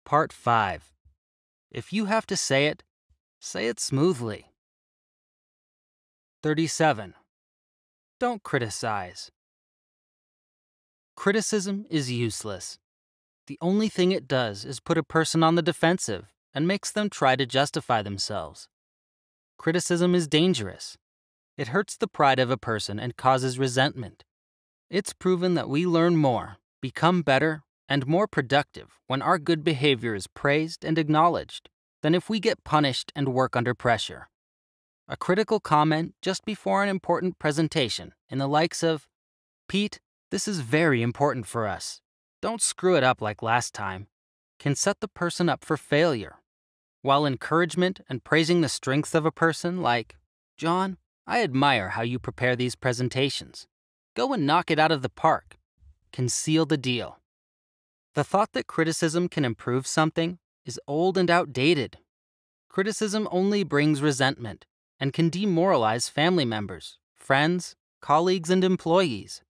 Part 5. If you have to say it smoothly. 37. Don't criticize. Criticism is useless. The only thing it does is put a person on the defensive and makes them try to justify themselves. Criticism is dangerous. It hurts the pride of a person and causes resentment. It's proven that we learn more, become better, and more productive when our good behavior is praised and acknowledged than if we get punished and work under pressure. A critical comment just before an important presentation in the likes of, "Pete, this is very important for us. Don't screw it up like last time," can set the person up for failure. While encouragement and praising the strengths of a person like, "John, I admire how you prepare these presentations. Go and knock it out of the park," can seal the deal. The thought that criticism can improve something is old and outdated. Criticism only brings resentment and can demoralize family members, friends, colleagues, and employees.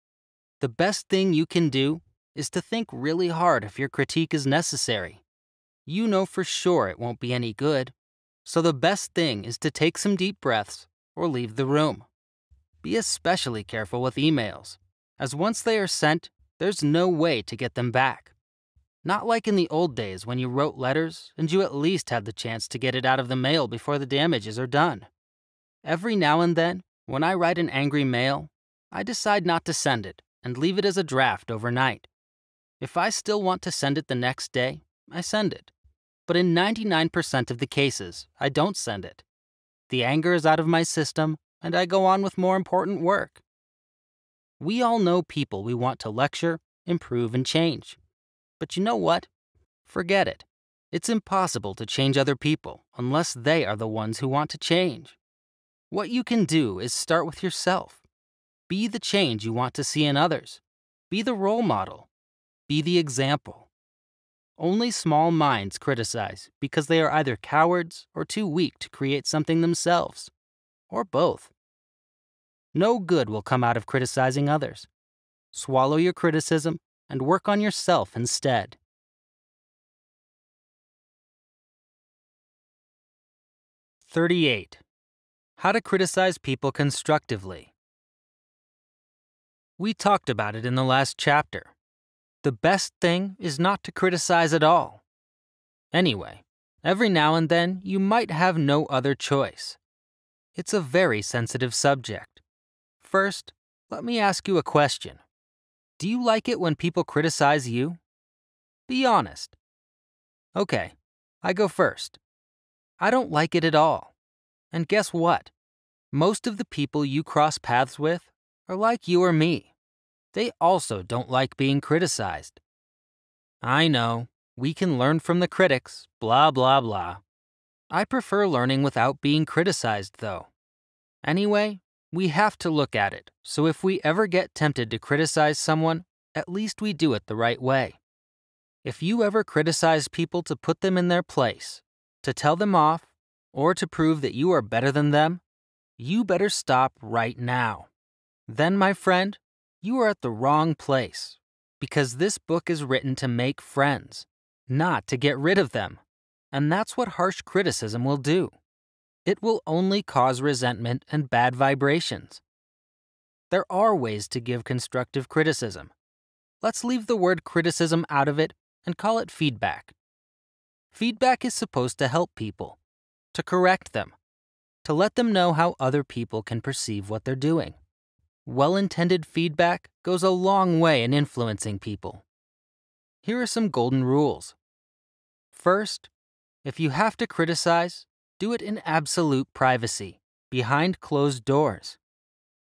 The best thing you can do is to think really hard if your critique is necessary. You know for sure it won't be any good, so the best thing is to take some deep breaths or leave the room. Be especially careful with emails, as once they are sent, there's no way to get them back. Not like in the old days when you wrote letters and you at least had the chance to get it out of the mail before the damages are done. Every now and then, when I write an angry mail, I decide not to send it and leave it as a draft overnight. If I still want to send it the next day, I send it. But in 99% of the cases, I don't send it. The anger is out of my system, and I go on with more important work. We all know people we want to lecture, improve, and change. But you know what? Forget it. It's impossible to change other people unless they are the ones who want to change. What you can do is start with yourself. Be the change you want to see in others. Be the role model. Be the example. Only small minds criticize because they are either cowards or too weak to create something themselves, or both. No good will come out of criticizing others. Swallow your criticism and work on yourself instead. 38. How to criticize people constructively. We talked about it in the last chapter. The best thing is not to criticize at all. Anyway, every now and then you might have no other choice. It's a very sensitive subject. First, let me ask you a question. Do you like it when people criticize you? Be honest. Okay, I go first. I don't like it at all. And guess what? Most of the people you cross paths with are like you or me. They also don't like being criticized. I know, we can learn from the critics, blah, blah, blah. I prefer learning without being criticized, though. Anyway, we have to look at it, so if we ever get tempted to criticize someone, at least we do it the right way. If you ever criticize people to put them in their place, to tell them off, or to prove that you are better than them, you better stop right now. Then, my friend, you are at the wrong place, because this book is written to make friends, not to get rid of them. And that's what harsh criticism will do. It will only cause resentment and bad vibrations. There are ways to give constructive criticism. Let's leave the word criticism out of it and call it feedback. Feedback is supposed to help people, to correct them, to let them know how other people can perceive what they're doing. Well-intended feedback goes a long way in influencing people. Here are some golden rules. First, if you have to criticize, do it in absolute privacy, behind closed doors.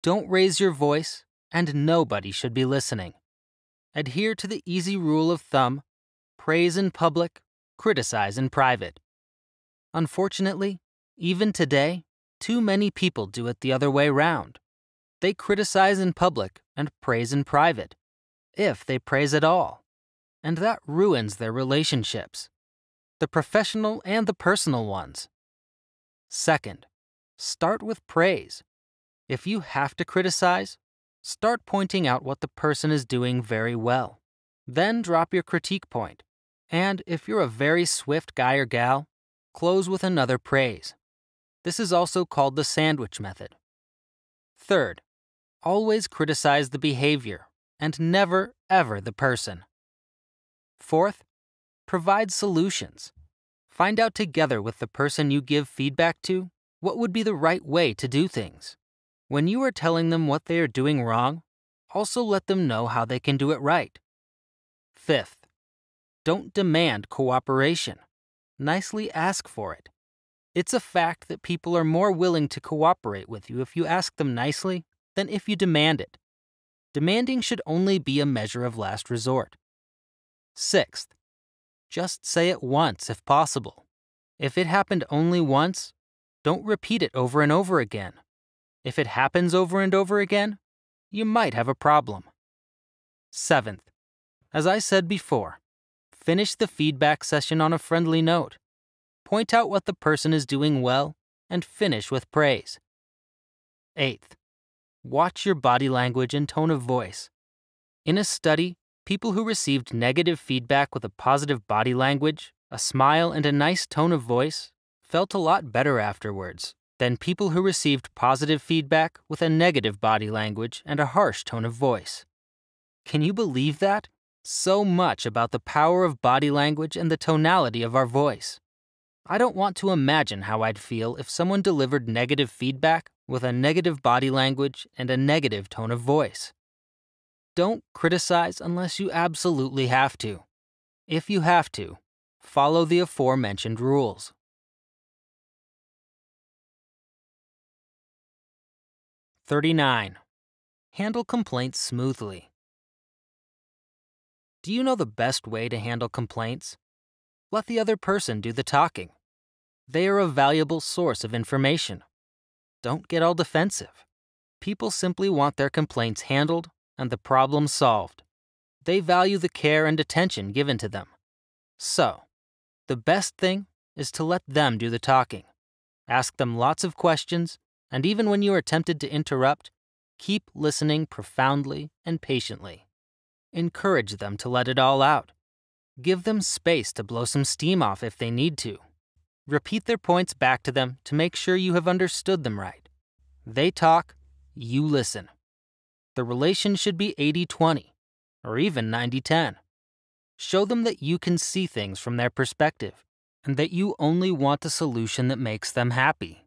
Don't raise your voice, and nobody should be listening. Adhere to the easy rule of thumb: praise in public, criticize in private. Unfortunately, even today, too many people do it the other way round. They criticize in public and praise in private, if they praise at all. And that ruins their relationships, the professional and the personal ones. Second, start with praise. If you have to criticize, start pointing out what the person is doing very well. Then drop your critique point. And if you're a very swift guy or gal, close with another praise. This is also called the sandwich method. Third, always criticize the behavior and never, ever the person. Fourth, provide solutions. Find out together with the person you give feedback to what would be the right way to do things. When you are telling them what they are doing wrong, also let them know how they can do it right. Fifth, don't demand cooperation. Nicely ask for it. It's a fact that people are more willing to cooperate with you if you ask them nicely than if you demand it. Demanding should only be a measure of last resort. Sixth, just say it once if possible. If it happened only once, don't repeat it over and over again. If it happens over and over again, you might have a problem. Seventh, as I said before, finish the feedback session on a friendly note. Point out what the person is doing well and finish with praise. Eighth, watch your body language and tone of voice. In a study, people who received negative feedback with a positive body language, a smile, and a nice tone of voice felt a lot better afterwards than people who received positive feedback with a negative body language and a harsh tone of voice. Can you believe that? So much about the power of body language and the tonality of our voice. I don't want to imagine how I'd feel if someone delivered negative feedback with a negative body language and a negative tone of voice. Don't criticize unless you absolutely have to. If you have to, follow the aforementioned rules. (39) Handle complaints smoothly. Do you know the best way to handle complaints? Let the other person do the talking. They are a valuable source of information. Don't get all defensive. People simply want their complaints handled and the problem solved. They value the care and attention given to them. So, the best thing is to let them do the talking. Ask them lots of questions, and even when you are tempted to interrupt, keep listening profoundly and patiently. Encourage them to let it all out. Give them space to blow some steam off if they need to. Repeat their points back to them to make sure you have understood them right. They talk, you listen. The relation should be 80-20, or even 90-10. Show them that you can see things from their perspective, and that you only want a solution that makes them happy.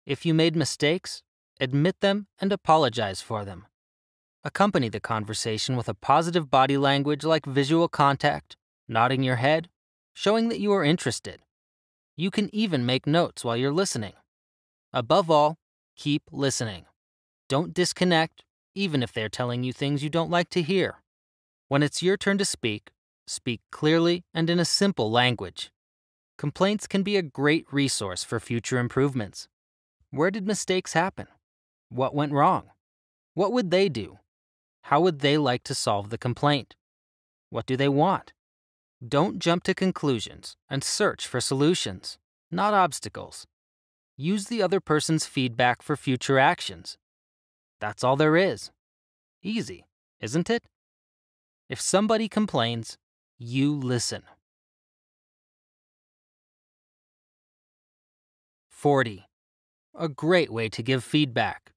If you made mistakes, admit them and apologize for them. Accompany the conversation with a positive body language like visual contact, nodding your head, showing that you are interested. You can even make notes while you're listening. Above all, keep listening. Don't disconnect, even if they're telling you things you don't like to hear. When it's your turn to speak, speak clearly and in a simple language. Complaints can be a great resource for future improvements. Where did mistakes happen? What went wrong? What would they do? How would they like to solve the complaint? What do they want? Don't jump to conclusions and search for solutions, not obstacles. Use the other person's feedback for future actions. That's all there is. Easy, isn't it? If somebody complains, you listen. 40. A great way to give feedback.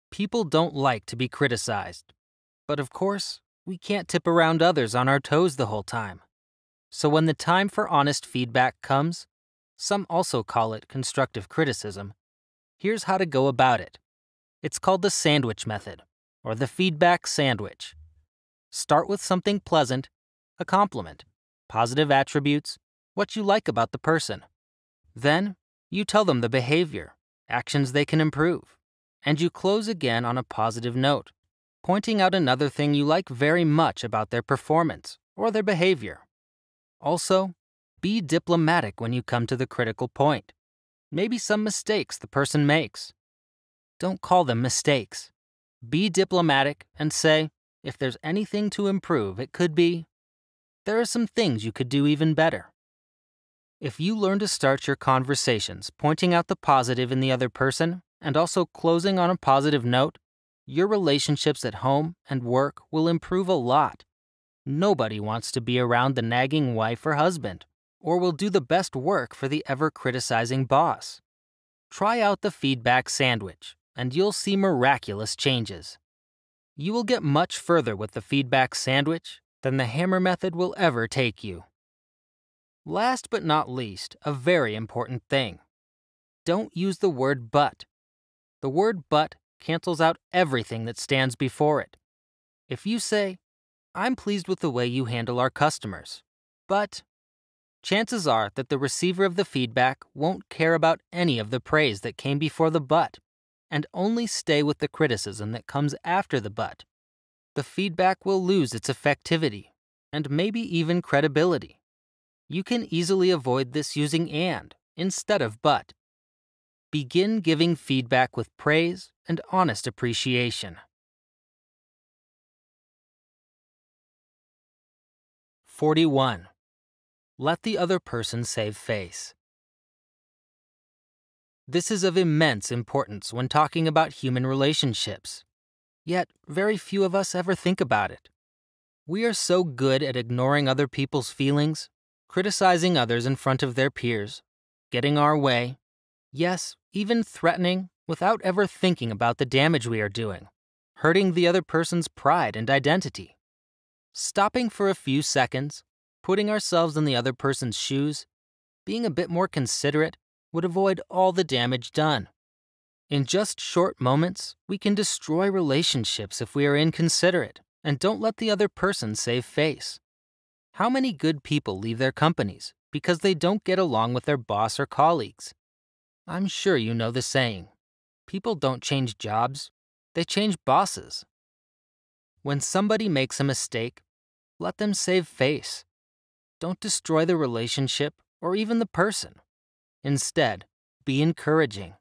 People don't like to be criticized, but of course, we can't tip around others on our toes the whole time. So when the time for honest feedback comes, some also call it constructive criticism, here's how to go about it. It's called the sandwich method, or the feedback sandwich. Start with something pleasant, a compliment, positive attributes, what you like about the person. Then, you tell them the behavior, actions they can improve, and you close again on a positive note, pointing out another thing you like very much about their performance or their behavior. Also, be diplomatic when you come to the critical point. Maybe some mistakes the person makes. Don't call them mistakes. Be diplomatic and say, if there's anything to improve, it could be, there are some things you could do even better. If you learn to start your conversations pointing out the positive in the other person and also closing on a positive note, your relationships at home and work will improve a lot. Nobody wants to be around the nagging wife or husband, or will do the best work for the ever-criticizing boss. Try out the feedback sandwich, and you'll see miraculous changes. You will get much further with the feedback sandwich than the hammer method will ever take you. Last but not least, a very important thing. Don't use the word but. The word but cancels out everything that stands before it. If you say, "I'm pleased with the way you handle our customers, but," chances are that the receiver of the feedback won't care about any of the praise that came before the but, and only stay with the criticism that comes after the but. The feedback will lose its effectivity, and maybe even credibility. You can easily avoid this using and instead of but. Begin giving feedback with praise and honest appreciation. 41. Let the other person save face. This is of immense importance when talking about human relationships. Yet, very few of us ever think about it. We are so good at ignoring other people's feelings, criticizing others in front of their peers, getting our way, yes, even threatening without ever thinking about the damage we are doing, hurting the other person's pride and identity. Stopping for a few seconds, putting ourselves in the other person's shoes, being a bit more considerate would avoid all the damage done. In just short moments, we can destroy relationships if we are inconsiderate and don't let the other person save face. How many good people leave their companies because they don't get along with their boss or colleagues? I'm sure you know the saying, people don't change jobs, they change bosses. When somebody makes a mistake, let them save face. Don't destroy the relationship or even the person. Instead, be encouraging.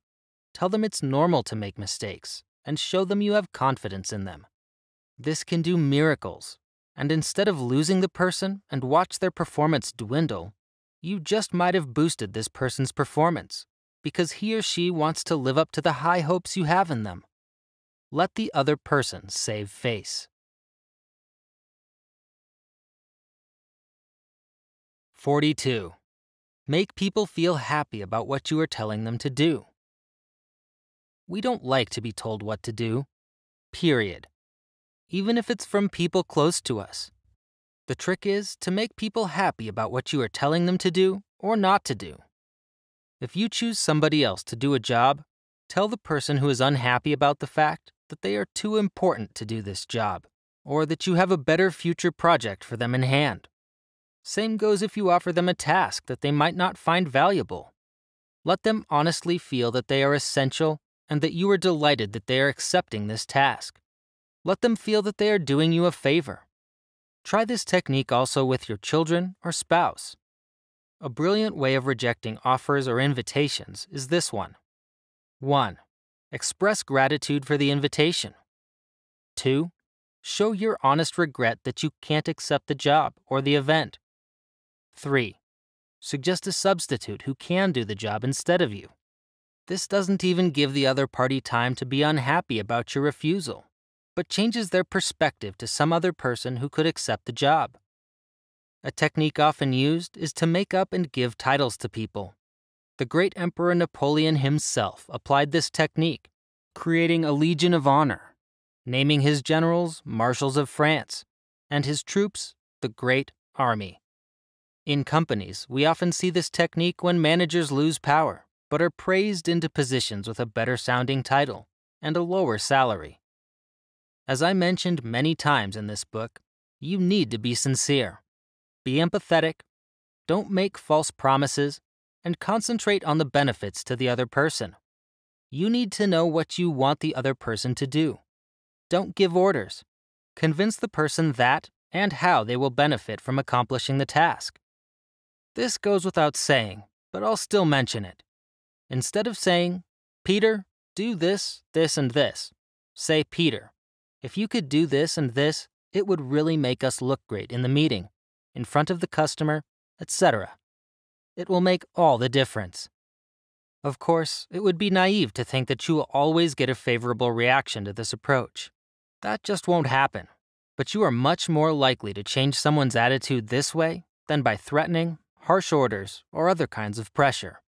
Tell them it's normal to make mistakes and show them you have confidence in them. This can do miracles, and instead of losing the person and watch their performance dwindle, you just might have boosted this person's performance because he or she wants to live up to the high hopes you have in them. Let the other person save face. 42. Make people feel happy about what you are telling them to do. We don't like to be told what to do, period. Even if it's from people close to us. The trick is to make people happy about what you are telling them to do or not to do. If you choose somebody else to do a job, tell the person who is unhappy about the fact that they are too important to do this job, or that you have a better future project for them in hand. Same goes if you offer them a task that they might not find valuable. Let them honestly feel that they are essential and that you are delighted that they are accepting this task. Let them feel that they are doing you a favor. Try this technique also with your children or spouse. A brilliant way of rejecting offers or invitations is this one. 1. Express gratitude for the invitation. 2. Show your honest regret that you can't accept the job or the event. 3. Suggest a substitute who can do the job instead of you. This doesn't even give the other party time to be unhappy about your refusal, but changes their perspective to some other person who could accept the job. A technique often used is to make up and give titles to people. The great Emperor Napoleon himself applied this technique, creating a Legion of Honor, naming his generals Marshals of France, and his troops the Great Army. In companies, we often see this technique when managers lose power, but are praised into positions with a better-sounding title and a lower salary. As I mentioned many times in this book, you need to be sincere. Be empathetic, don't make false promises, and concentrate on the benefits to the other person. You need to know what you want the other person to do. Don't give orders. Convince the person that and how they will benefit from accomplishing the task. This goes without saying, but I'll still mention it. Instead of saying, "Peter, do this, this, and this," say, "Peter, if you could do this and this, it would really make us look great in the meeting, in front of the customer, etc." It will make all the difference. Of course, it would be naive to think that you will always get a favorable reaction to this approach. That just won't happen. But you are much more likely to change someone's attitude this way than by threatening, harsh orders, or other kinds of pressure.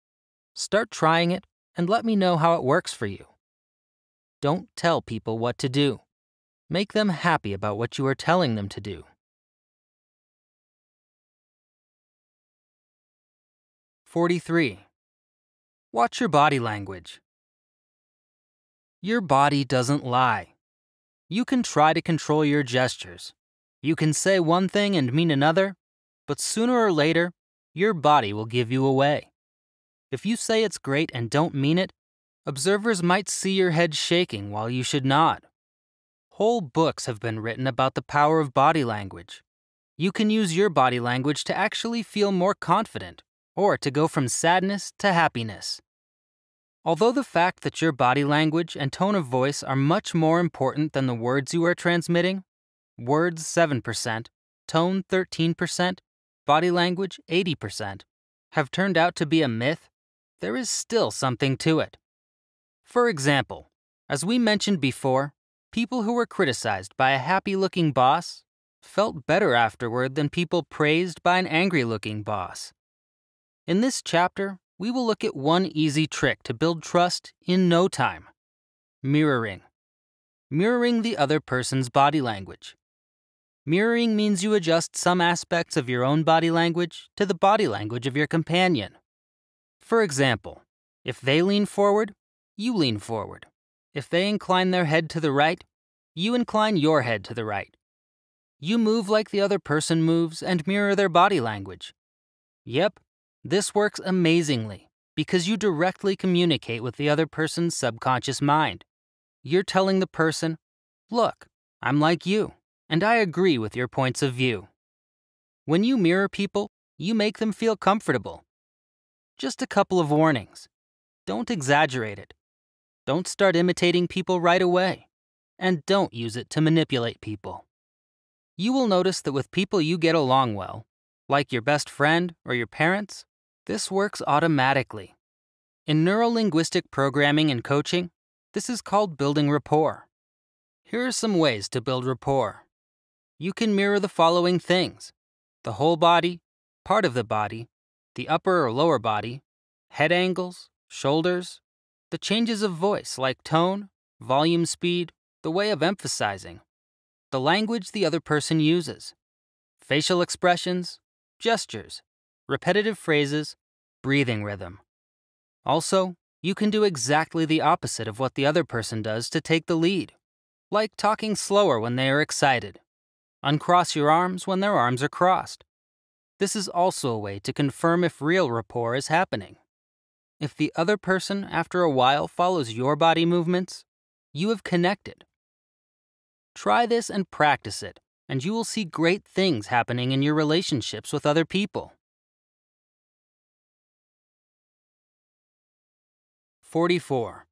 Start trying it and let me know how it works for you. Don't tell people what to do. Make them happy about what you are telling them to do. 43. Watch your body language. Your body doesn't lie. You can try to control your gestures. You can say one thing and mean another, but sooner or later, your body will give you away. If you say it's great and don't mean it, observers might see your head shaking while you should nod. Whole books have been written about the power of body language. You can use your body language to actually feel more confident or to go from sadness to happiness. Although the fact that your body language and tone of voice are much more important than the words you are transmitting, words 7%, tone 13%, body language 80%, have turned out to be a myth, there is still something to it. For example, as we mentioned before, people who were criticized by a happy-looking boss felt better afterward than people praised by an angry-looking boss. In this chapter, we will look at one easy trick to build trust in no time: mirroring. Mirroring the other person's body language. Mirroring means you adjust some aspects of your own body language to the body language of your companion. For example, if they lean forward, you lean forward. If they incline their head to the right, you incline your head to the right. You move like the other person moves and mirror their body language. Yep, this works amazingly because you directly communicate with the other person's subconscious mind. You're telling the person, "Look, I'm like you, and I agree with your points of view." When you mirror people, you make them feel comfortable. Just a couple of warnings. Don't exaggerate it. Don't start imitating people right away. And don't use it to manipulate people. You will notice that with people you get along well, like your best friend or your parents, this works automatically. In neuro-linguistic programming and coaching, this is called building rapport. Here are some ways to build rapport. You can mirror the following things: the whole body, part of the body, the upper or lower body, head angles, shoulders, the changes of voice like tone, volume, speed, the way of emphasizing, the language the other person uses, facial expressions, gestures, repetitive phrases, breathing rhythm. Also, you can do exactly the opposite of what the other person does to take the lead, like talking slower when they are excited. Uncross your arms when their arms are crossed. This is also a way to confirm if real rapport is happening. If the other person, after a while, follows your body movements, you have connected. Try this and practice it, and you will see great things happening in your relationships with other people. 44.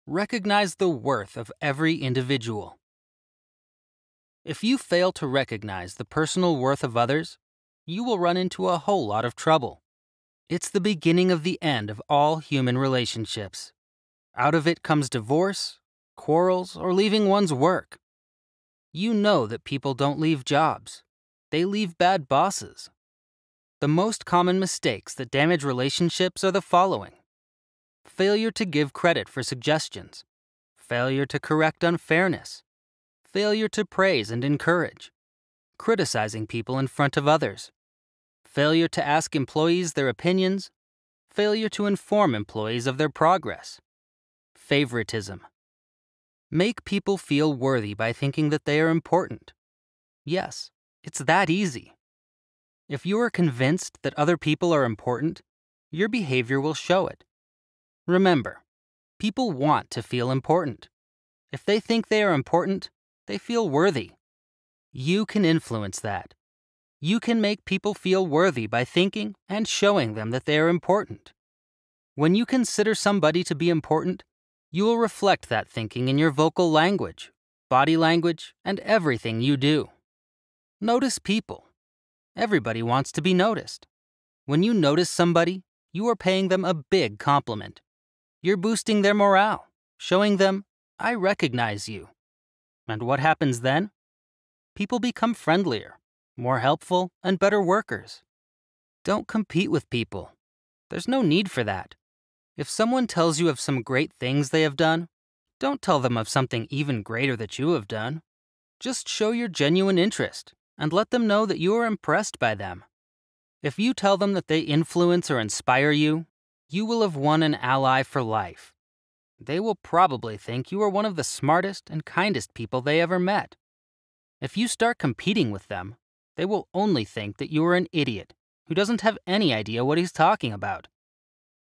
Recognize the worth of every individual. If you fail to recognize the personal worth of others, you will run into a whole lot of trouble. It's the beginning of the end of all human relationships. Out of it comes divorce, quarrels, or leaving one's work. You know that people don't leave jobs. They leave bad bosses. The most common mistakes that damage relationships are the following: failure to give credit for suggestions, failure to correct unfairness, failure to praise and encourage, criticizing people in front of others, failure to ask employees their opinions, failure to inform employees of their progress, favoritism. Make people feel worthy by thinking that they are important. Yes, it's that easy. If you are convinced that other people are important, your behavior will show it. Remember, people want to feel important. If they think they are important, they feel worthy. You can influence that. You can make people feel worthy by thinking and showing them that they are important. When you consider somebody to be important, you will reflect that thinking in your vocal language, body language, and everything you do. Notice people. Everybody wants to be noticed. When you notice somebody, you are paying them a big compliment. You're boosting their morale, showing them, "I recognize you." And what happens then? people become friendlier, more helpful, and better workers. Don't compete with people. There's no need for that. If someone tells you of some great things they have done, don't tell them of something even greater that you have done. Just show your genuine interest and let them know that you are impressed by them. If you tell them that they influence or inspire you, you will have won an ally for life. They will probably think you are one of the smartest and kindest people they ever met. If you start competing with them, they will only think that you are an idiot who doesn't have any idea what he's talking about.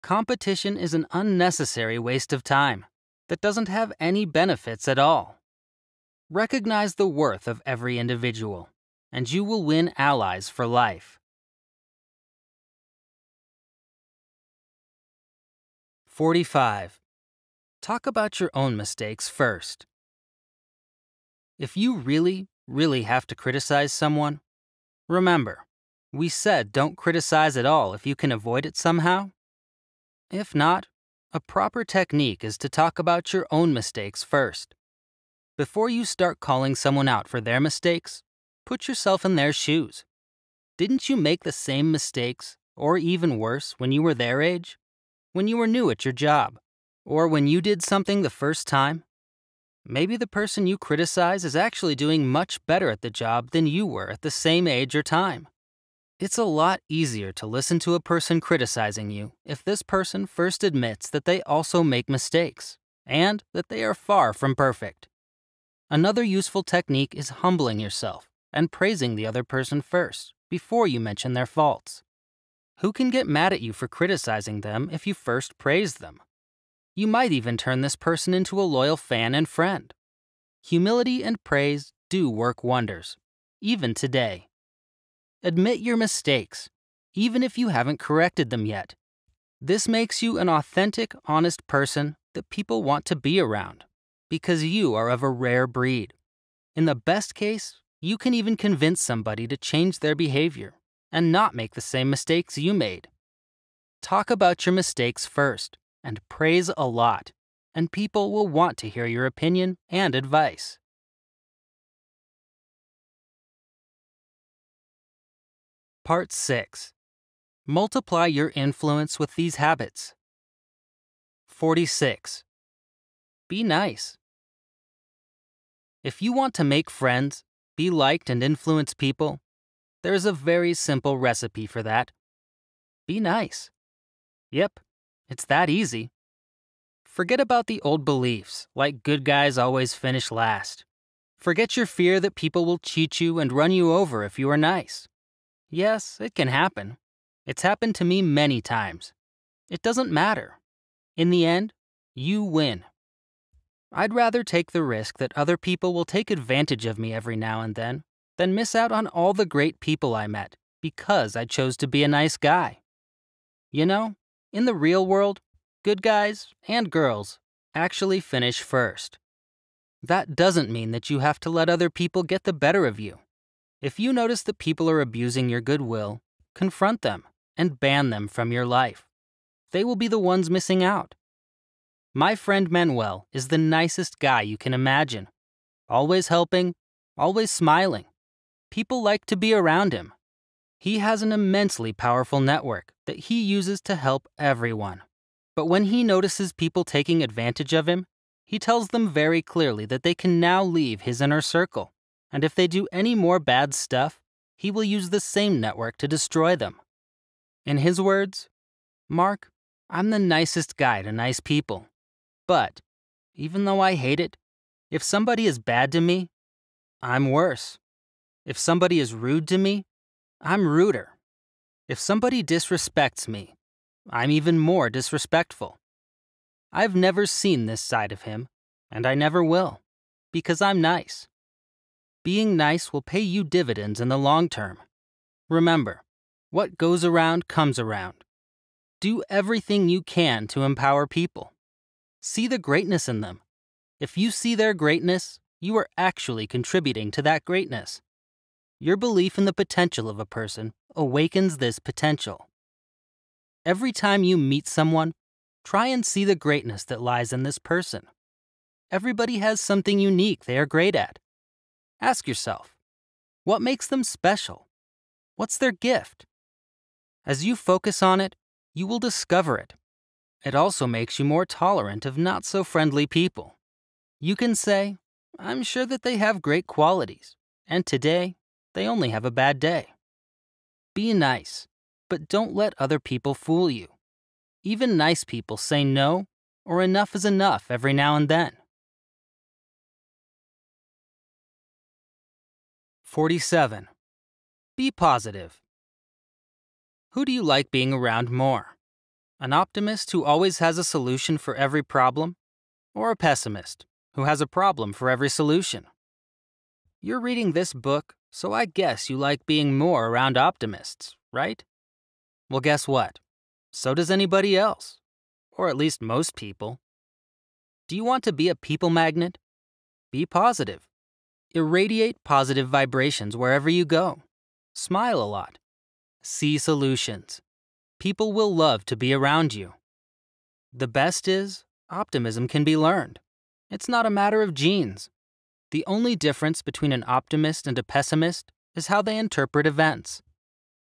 Competition is an unnecessary waste of time that doesn't have any benefits at all. Recognize the worth of every individual, and you will win allies for life. 45. Talk about your own mistakes first. If you really have to criticize someone, remember, we said don't criticize at all if you can avoid it somehow. If not, a proper technique is to talk about your own mistakes first. Before you start calling someone out for their mistakes, put yourself in their shoes. Didn't you make the same mistakes, or even worse, when you were their age? When you were new at your job? Or when you did something the first time? Maybe the person you criticize is actually doing much better at the job than you were at the same age or time. It's a lot easier to listen to a person criticizing you if this person first admits that they also make mistakes and that they are far from perfect. Another useful technique is humbling yourself and praising the other person first before you mention their faults. Who can get mad at you for criticizing them if you first praise them? You might even turn this person into a loyal fan and friend. Humility and praise do work wonders, even today. Admit your mistakes, even if you haven't corrected them yet. This makes you an authentic, honest person that people want to be around, because you are of a rare breed. In the best case, you can even convince somebody to change their behavior and not make the same mistakes you made. Talk about your mistakes first and praise a lot, and people will want to hear your opinion and advice. Part 6. Multiply your influence with these habits. 46. Be nice. If you want to make friends, be liked, and influence people, there is a very simple recipe for that. Be nice. Yep, it's that easy. Forget about the old beliefs, like good guys always finish last. Forget your fear that people will cheat you and run you over if you are nice. Yes, it can happen. It's happened to me many times. It doesn't matter. In the end, you win. I'd rather take the risk that other people will take advantage of me every now and then than miss out on all the great people I met because I chose to be a nice guy. You know, in the real world, good guys and girls actually finish first. That doesn't mean that you have to let other people get the better of you. If you notice that people are abusing your goodwill, confront them and ban them from your life. They will be the ones missing out. My friend Manuel is the nicest guy you can imagine. Always helping, always smiling. People like to be around him. He has an immensely powerful network that he uses to help everyone. But when he notices people taking advantage of him, he tells them very clearly that they can now leave his inner circle, and if they do any more bad stuff, he will use the same network to destroy them. In his words, "Mark, I'm the nicest guy to nice people. But, even though I hate it, if somebody is bad to me, I'm worse. If somebody is rude to me, I'm ruder. If somebody disrespects me, I'm even more disrespectful. I've never seen this side of him, and I never will, because I'm nice. Being nice will pay you dividends in the long term. Remember, what goes around comes around. Do everything you can to empower people. See the greatness in them. If you see their greatness, you are actually contributing to that greatness. Your belief in the potential of a person awakens this potential. Every time you meet someone, try and see the greatness that lies in this person. Everybody has something unique they are great at. Ask yourself, What makes them special? What's their gift? As you focus on it, you will discover it. It also makes you more tolerant of not-so-friendly people. You can say, I'm sure that they have great qualities, and today, they only have a bad day. Be nice, but don't let other people fool you. Even nice people say no or enough is enough every now and then. 47. Be positive. Who do you like being around more? An optimist who always has a solution for every problem, or a pessimist who has a problem for every solution? You're reading this book, so I guess you like being more around optimists, right? Well, guess what? So does anybody else, or at least most people. Do you want to be a people magnet? Be positive. Irradiate positive vibrations wherever you go. Smile a lot. See solutions. People will love to be around you. The best is, optimism can be learned. It's not a matter of genes. The only difference between an optimist and a pessimist is how they interpret events.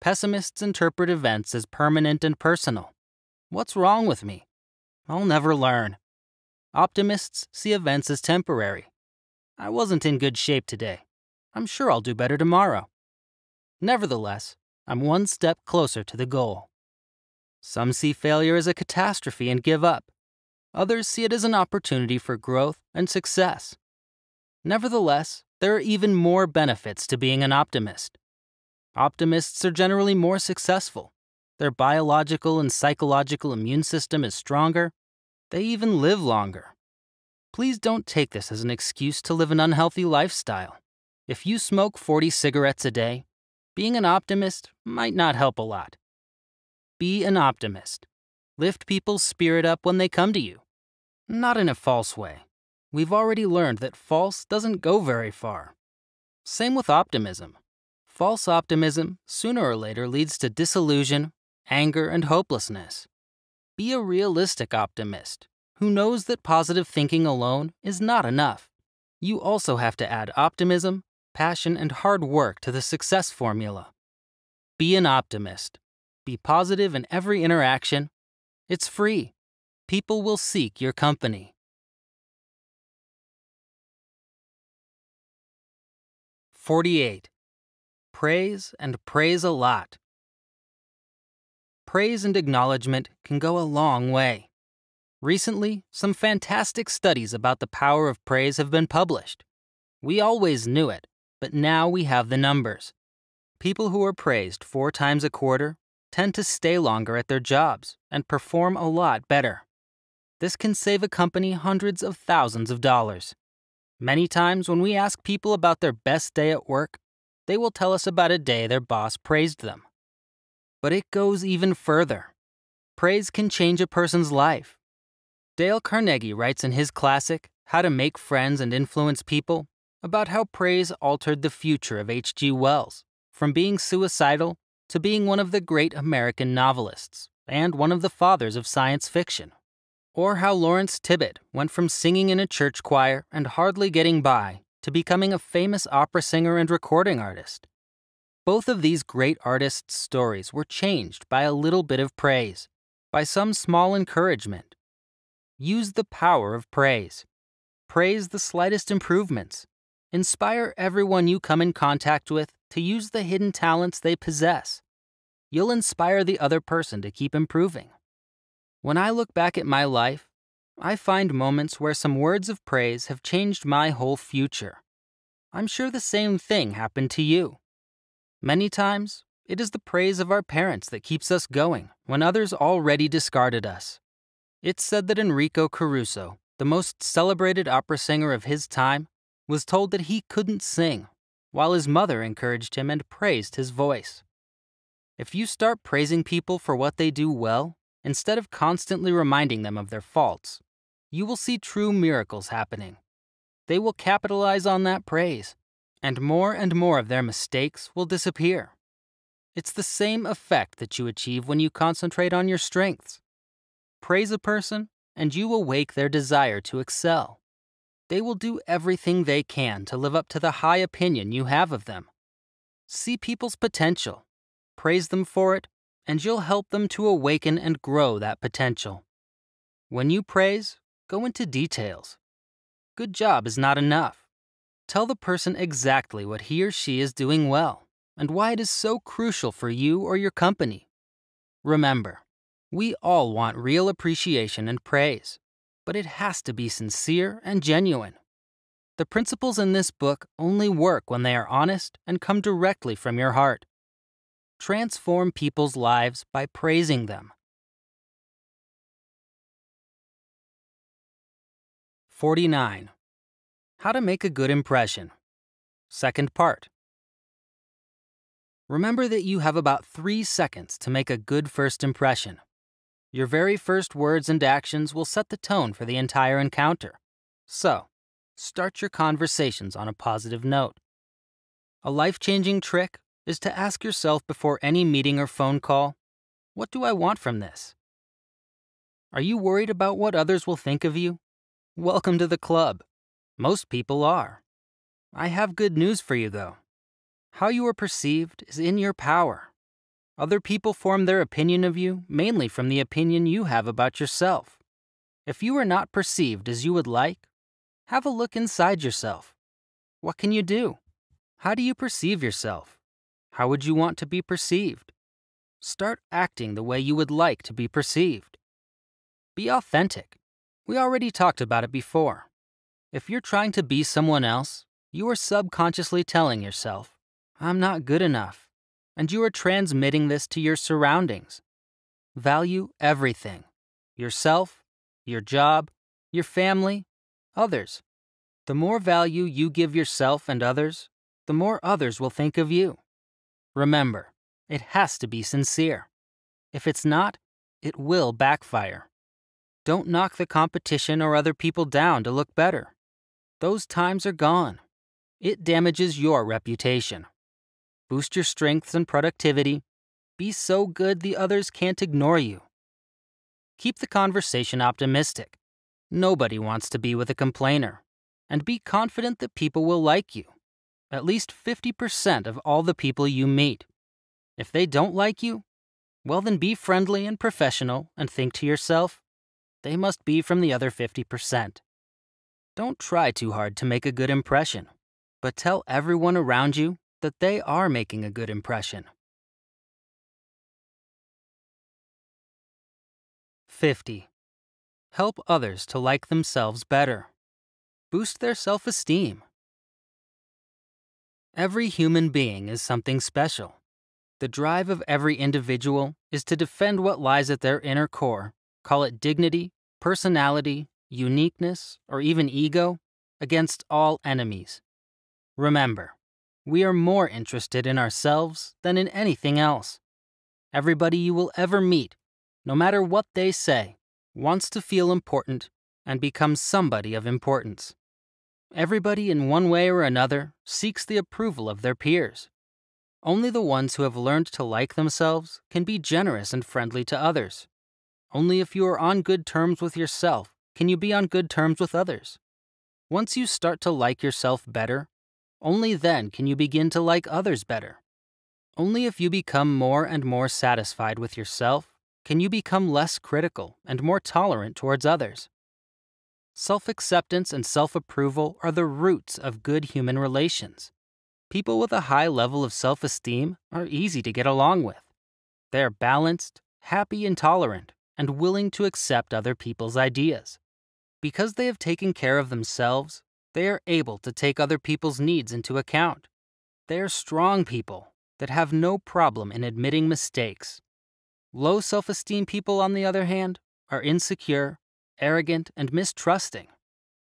Pessimists interpret events as permanent and personal. What's wrong with me? I'll never learn. Optimists see events as temporary. I wasn't in good shape today. I'm sure I'll do better tomorrow. Nevertheless, I'm one step closer to the goal. Some see failure as a catastrophe and give up. Others see it as an opportunity for growth and success. Nevertheless, there are even more benefits to being an optimist. Optimists are generally more successful. Their biological and psychological immune system is stronger. They even live longer. Please don't take this as an excuse to live an unhealthy lifestyle. If you smoke 40 cigarettes a day, being an optimist might not help a lot. Be an optimist. Lift people's spirit up when they come to you. Not in a false way. We've already learned that false doesn't go very far. Same with optimism. False optimism, sooner or later, leads to disillusion, anger, and hopelessness. Be a realistic optimist who knows that positive thinking alone is not enough. You also have to add optimism, passion, and hard work to the success formula. Be an optimist. Be positive in every interaction. It's free. People will seek your company. 48. Praise and praise a lot. Praise and acknowledgement can go a long way. Recently, some fantastic studies about the power of praise have been published. We always knew it, but now we have the numbers. People who are praised 4 times a quarter tend to stay longer at their jobs and perform a lot better. This can save a company hundreds of thousands of dollars. Many times when we ask people about their best day at work, they will tell us about a day their boss praised them. But it goes even further. Praise can change a person's life. Dale Carnegie writes in his classic, How to Make Friends and Influence People, about how praise altered the future of H.G. Wells, from being suicidal to being one of the great American novelists and one of the fathers of science fiction. Or how Lawrence Tibbett went from singing in a church choir and hardly getting by to becoming a famous opera singer and recording artist. Both of these great artists' stories were changed by a little bit of praise, by some small encouragement. Use the power of praise. Praise the slightest improvements. Inspire everyone you come in contact with to use the hidden talents they possess. You'll inspire the other person to keep improving. When I look back at my life, I find moments where some words of praise have changed my whole future. I'm sure the same thing happened to you. Many times, it is the praise of our parents that keeps us going when others already discarded us. It's said that Enrico Caruso, the most celebrated opera singer of his time, was told that he couldn't sing, while his mother encouraged him and praised his voice. If you start praising people for what they do well, instead of constantly reminding them of their faults, you will see true miracles happening. They will capitalize on that praise, and more of their mistakes will disappear. It's the same effect that you achieve when you concentrate on your strengths. Praise a person, and you awake their desire to excel. They will do everything they can to live up to the high opinion you have of them. See people's potential, praise them for it, and you'll help them to awaken and grow that potential. When you praise, go into details. Good job is not enough. Tell the person exactly what he or she is doing well and why it is so crucial for you or your company. Remember, we all want real appreciation and praise, but it has to be sincere and genuine. The principles in this book only work when they are honest and come directly from your heart. Transform people's lives by praising them. 49. How to make a good impression. Second part. Remember that you have about 3 seconds to make a good first impression. Your very first words and actions will set the tone for the entire encounter. So, start your conversations on a positive note. A life-changing trick is to ask yourself before any meeting or phone call, what do I want from this? Are you worried about what others will think of you? Welcome to the club. Most people are. I have good news for you, though. How you are perceived is in your power. Other people form their opinion of you mainly from the opinion you have about yourself. If you are not perceived as you would like, have a look inside yourself. What can you do? How do you perceive yourself? How would you want to be perceived? Start acting the way you would like to be perceived. Be authentic. We already talked about it before. If you're trying to be someone else, you are subconsciously telling yourself, I'm not good enough, and you are transmitting this to your surroundings. Value everything: yourself, your job, your family, others. The more value you give yourself and others, the more others will think of you. Remember, it has to be sincere. If it's not, it will backfire. Don't knock the competition or other people down to look better. Those times are gone. It damages your reputation. Boost your strengths and productivity. Be so good the others can't ignore you. Keep the conversation optimistic. Nobody wants to be with a complainer. And be confident that people will like you. At least 50% of all the people you meet. If they don't like you, well then be friendly and professional and think to yourself, they must be from the other 50%. Don't try too hard to make a good impression, but tell everyone around you that they are making a good impression. 50. Help others to like themselves better. Boost their self-esteem. Every human being is something special. The drive of every individual is to defend what lies at their inner core, call it dignity, personality, uniqueness, or even ego, against all enemies. Remember, we are more interested in ourselves than in anything else. Everybody you will ever meet, no matter what they say, wants to feel important and become somebody of importance. Everybody in one way or another seeks the approval of their peers. Only the ones who have learned to like themselves can be generous and friendly to others. Only if you are on good terms with yourself can you be on good terms with others. Once you start to like yourself better, only then can you begin to like others better. Only if you become more and more satisfied with yourself can you become less critical and more tolerant towards others. Self-acceptance and self-approval are the roots of good human relations. People with a high level of self-esteem are easy to get along with. They are balanced, happy, and tolerant, and willing to accept other people's ideas. Because they have taken care of themselves, they are able to take other people's needs into account. They are strong people that have no problem in admitting mistakes. Low self-esteem people, on the other hand, are insecure, arrogant, and mistrusting.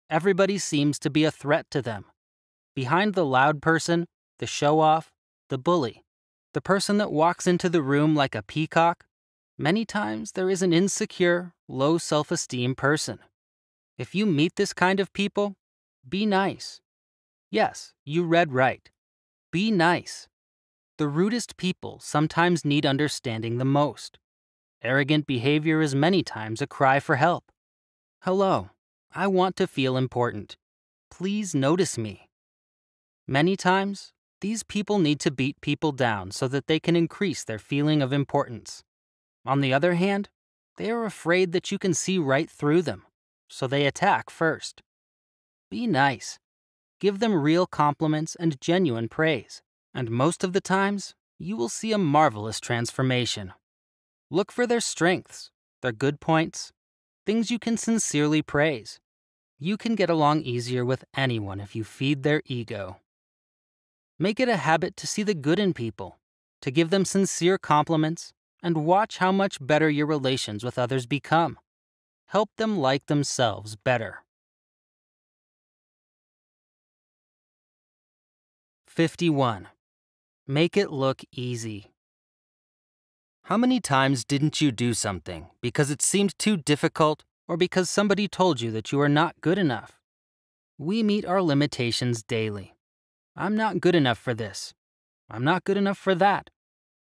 Everybody seems to be a threat to them. Behind the loud person, the show-off, the bully, the person that walks into the room like a peacock, many times there is an insecure, low self-esteem person. If you meet this kind of people, be nice. Yes, you read right. Be nice. The rudest people sometimes need understanding the most. Arrogant behavior is many times a cry for help. Hello, I want to feel important. Please notice me. Many times, These people need to beat people down so that they can increase their feeling of importance. On the other hand, they are afraid that you can see right through them, so they attack first. Be nice. Give them real compliments and genuine praise, and most of the times, you will see a marvelous transformation. Look for their strengths, their good points, things you can sincerely praise. You can get along easier with anyone if you feed their ego. Make it a habit to see the good in people, to give them sincere compliments, and watch how much better your relations with others become. Help them like themselves better. 51. Make it look easy. How many times didn't you do something because it seemed too difficult or because somebody told you that you are not good enough? We meet our limitations daily. I'm not good enough for this. I'm not good enough for that.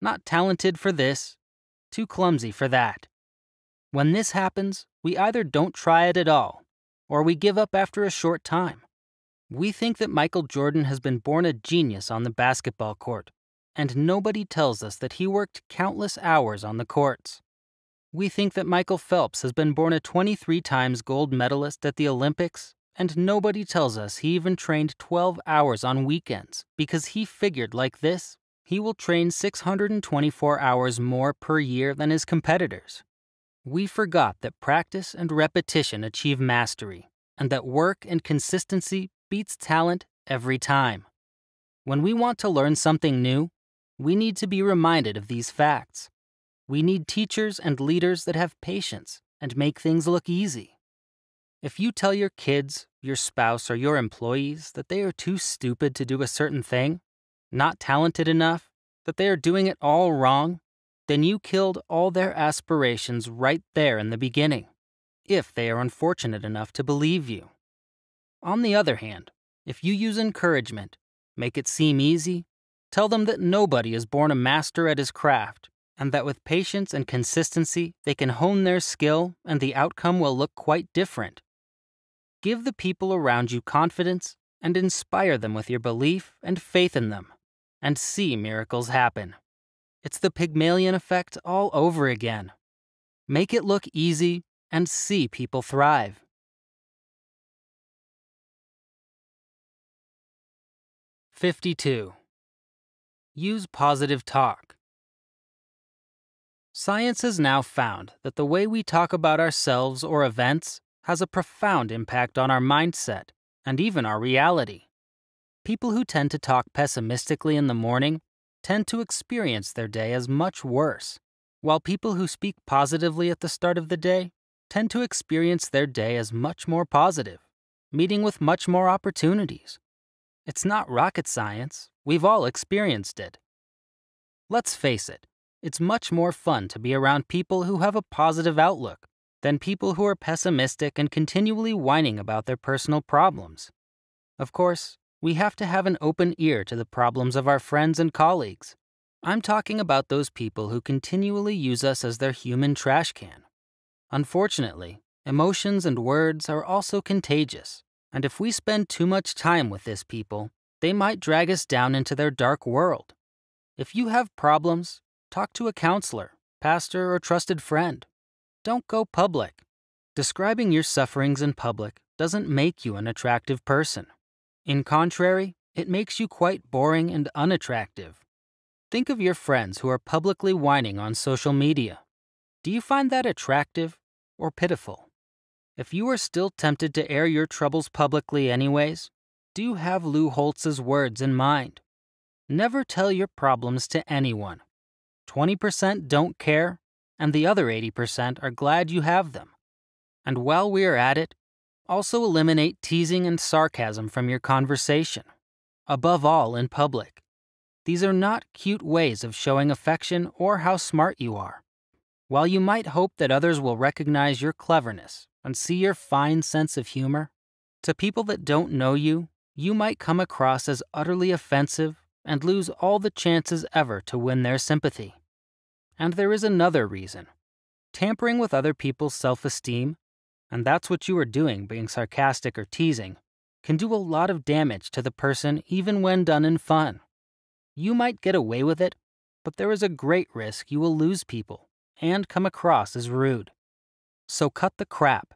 Not talented for this. Too clumsy for that. When this happens, we either don't try it at all, or we give up after a short time. We think that Michael Jordan has been born a genius on the basketball court, and nobody tells us that he worked countless hours on the courts. We think that Michael Phelps has been born a 23 times gold medalist at the Olympics, and nobody tells us he even trained 12 hours on weekends because he figured like this, he will train 624 hours more per year than his competitors. We forgot that practice and repetition achieve mastery, and that work and consistency beats talent every time. When we want to learn something new, we need to be reminded of these facts. We need teachers and leaders that have patience and make things look easy. If you tell your kids, your spouse, or your employees that they are too stupid to do a certain thing, not talented enough, that they are doing it all wrong, then you killed all their aspirations right there in the beginning, if they are unfortunate enough to believe you. On the other hand, if you use encouragement, make it seem easy, tell them that nobody is born a master at his craft, and that with patience and consistency they can hone their skill and the outcome will look quite different. Give the people around you confidence and inspire them with your belief and faith in them, and see miracles happen. It's the Pygmalion effect all over again. Make it look easy and see people thrive. 52. Use positive talk. Science has now found that the way we talk about ourselves or events has a profound impact on our mindset and even our reality. People who tend to talk pessimistically in the morning tend to experience their day as much worse, while people who speak positively at the start of the day tend to experience their day as much more positive, meeting with much more opportunities. It's not rocket science. We've all experienced it. Let's face it, it's much more fun to be around people who have a positive outlook than people who are pessimistic and continually whining about their personal problems. Of course, we have to have an open ear to the problems of our friends and colleagues. I'm talking about those people who continually use us as their human trash can. Unfortunately, emotions and words are also contagious, and if we spend too much time with these people, they might drag us down into their dark world. If you have problems, talk to a counselor, pastor, or trusted friend. Don't go public. Describing your sufferings in public doesn't make you an attractive person. In contrary, it makes you quite boring and unattractive. Think of your friends who are publicly whining on social media. Do you find that attractive or pitiful? If you are still tempted to air your troubles publicly anyways, do have Lou Holtz's words in mind. Never tell your problems to anyone. 20% don't care, and the other 80% are glad you have them. And while we are at it, also eliminate teasing and sarcasm from your conversation, above all in public. These are not cute ways of showing affection or how smart you are. While you might hope that others will recognize your cleverness and see your fine sense of humor, to people that don't know you, you might come across as utterly offensive and lose all the chances ever to win their sympathy. And there is another reason. Tampering with other people's self-esteem, and that's what you are doing being sarcastic or teasing, can do a lot of damage to the person even when done in fun. You might get away with it, but there is a great risk you will lose people and come across as rude. So cut the crap.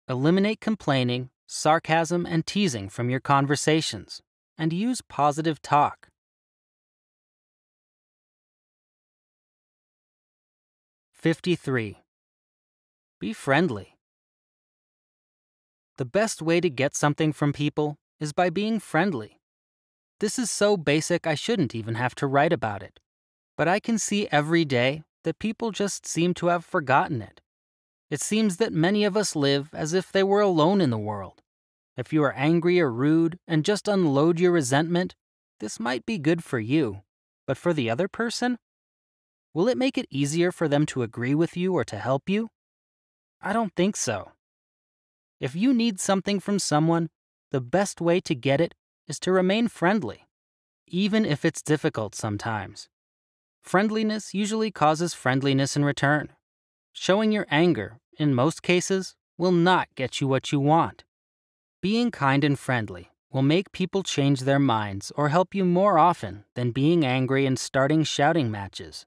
Eliminate complaining, sarcasm, and teasing from your conversations, and use positive talk. '53. Be friendly. The best way to get something from people is by being friendly. This is so basic I shouldn't even have to write about it. But I can see every day that people just seem to have forgotten it. It seems that many of us live as if they were alone in the world. If you are angry or rude and just unload your resentment, this might be good for you. But for the other person? Will it make it easier for them to agree with you or to help you? I don't think so. If you need something from someone, the best way to get it is to remain friendly, even if it's difficult sometimes. Friendliness usually causes friendliness in return. Showing your anger, in most cases, will not get you what you want. Being kind and friendly will make people change their minds or help you more often than being angry and starting shouting matches.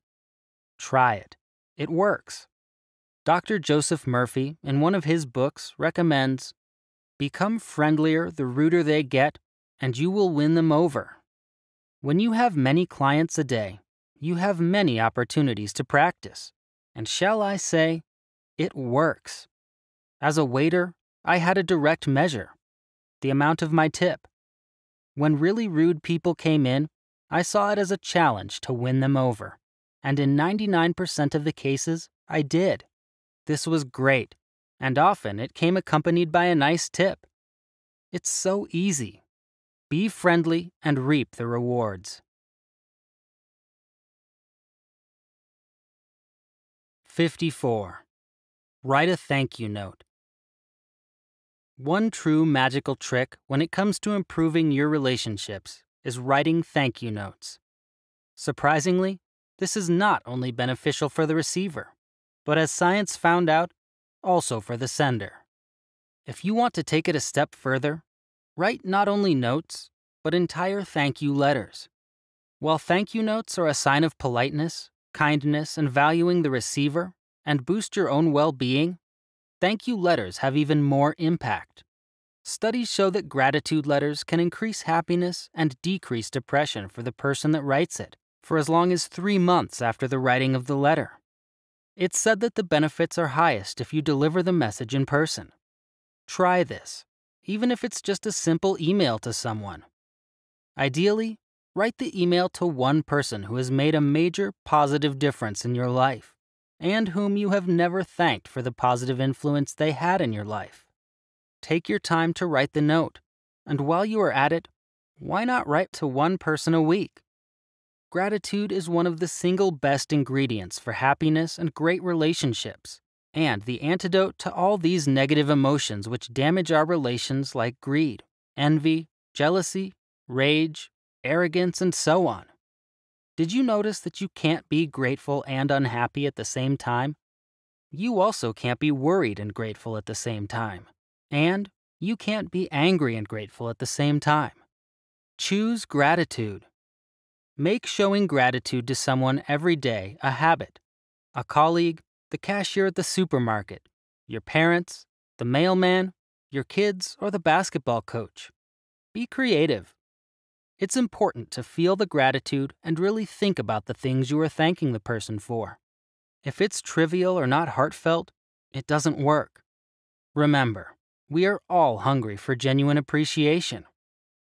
Try it. It works. Dr. Joseph Murphy, in one of his books, recommends, "Become friendlier the ruder they get, and you will win them over." When you have many clients a day, you have many opportunities to practice. And shall I say, it works. As a waiter, I had a direct measure, the amount of my tip. When really rude people came in, I saw it as a challenge to win them over. And in 99% of the cases, I did. This was great, and often it came accompanied by a nice tip. It's so easy. Be friendly and reap the rewards. 54. Write a thank you note. One true magical trick when it comes to improving your relationships is writing thank you notes. Surprisingly, this is not only beneficial for the receiver, but as science found out, also for the sender. If you want to take it a step further, write not only notes, but entire thank you letters. While thank you notes are a sign of politeness, kindness, and valuing the receiver, and boost your own well-being, thank you letters have even more impact. Studies show that gratitude letters can increase happiness and decrease depression for the person that writes it for as long as 3 months after the writing of the letter. It's said that the benefits are highest if you deliver the message in person. Try this, even if it's just a simple email to someone. Ideally, write the email to one person who has made a major positive difference in your life, and whom you have never thanked for the positive influence they had in your life. Take your time to write the note, and while you are at it, why not write to one person a week? Gratitude is one of the single best ingredients for happiness and great relationships, and the antidote to all these negative emotions which damage our relations like greed, envy, jealousy, rage, arrogance, and so on. Did you notice that you can't be grateful and unhappy at the same time? You also can't be worried and grateful at the same time. And you can't be angry and grateful at the same time. Choose gratitude. Make showing gratitude to someone every day a habit. A colleague, the cashier at the supermarket, your parents, the mailman, your kids, or the basketball coach. Be creative. It's important to feel the gratitude and really think about the things you are thanking the person for. If it's trivial or not heartfelt, it doesn't work. Remember, we are all hungry for genuine appreciation.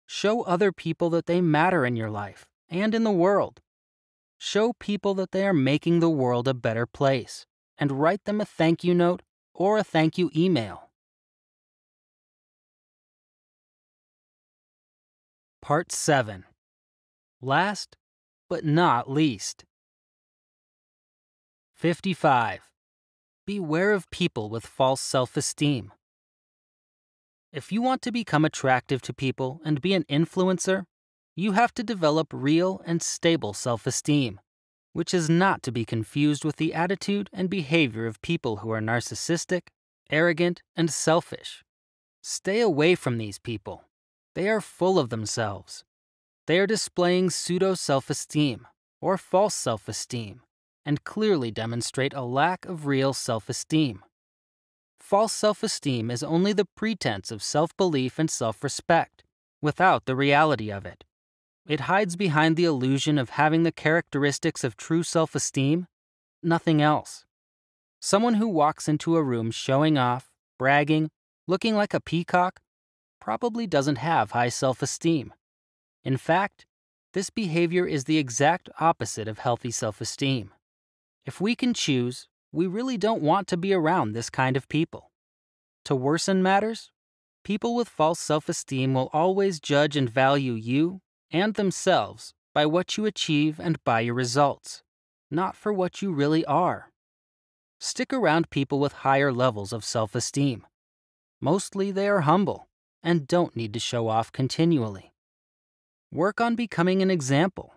Show other people that they matter in your life and in the world. Show people that they are making the world a better place, and write them a thank you note or a thank you email. Part 7. Last, but not least. 55. Beware of people with false self-esteem. If you want to become attractive to people and be an influencer, you have to develop real and stable self-esteem, which is not to be confused with the attitude and behavior of people who are narcissistic, arrogant, and selfish. Stay away from these people. They are full of themselves. They are displaying pseudo-self-esteem or false self-esteem and clearly demonstrate a lack of real self-esteem. False self-esteem is only the pretense of self-belief and self-respect, without the reality of it. It hides behind the illusion of having the characteristics of true self-esteem, nothing else. Someone who walks into a room showing off, bragging, looking like a peacock, probably doesn't have high self-esteem. In fact, this behavior is the exact opposite of healthy self-esteem. If we can choose, we really don't want to be around this kind of people. To worsen matters, people with false self-esteem will always judge and value you and themselves by what you achieve and by your results, not for what you really are. Stick around people with higher levels of self-esteem. Mostly they are humble and don't need to show off continually. Work on becoming an example.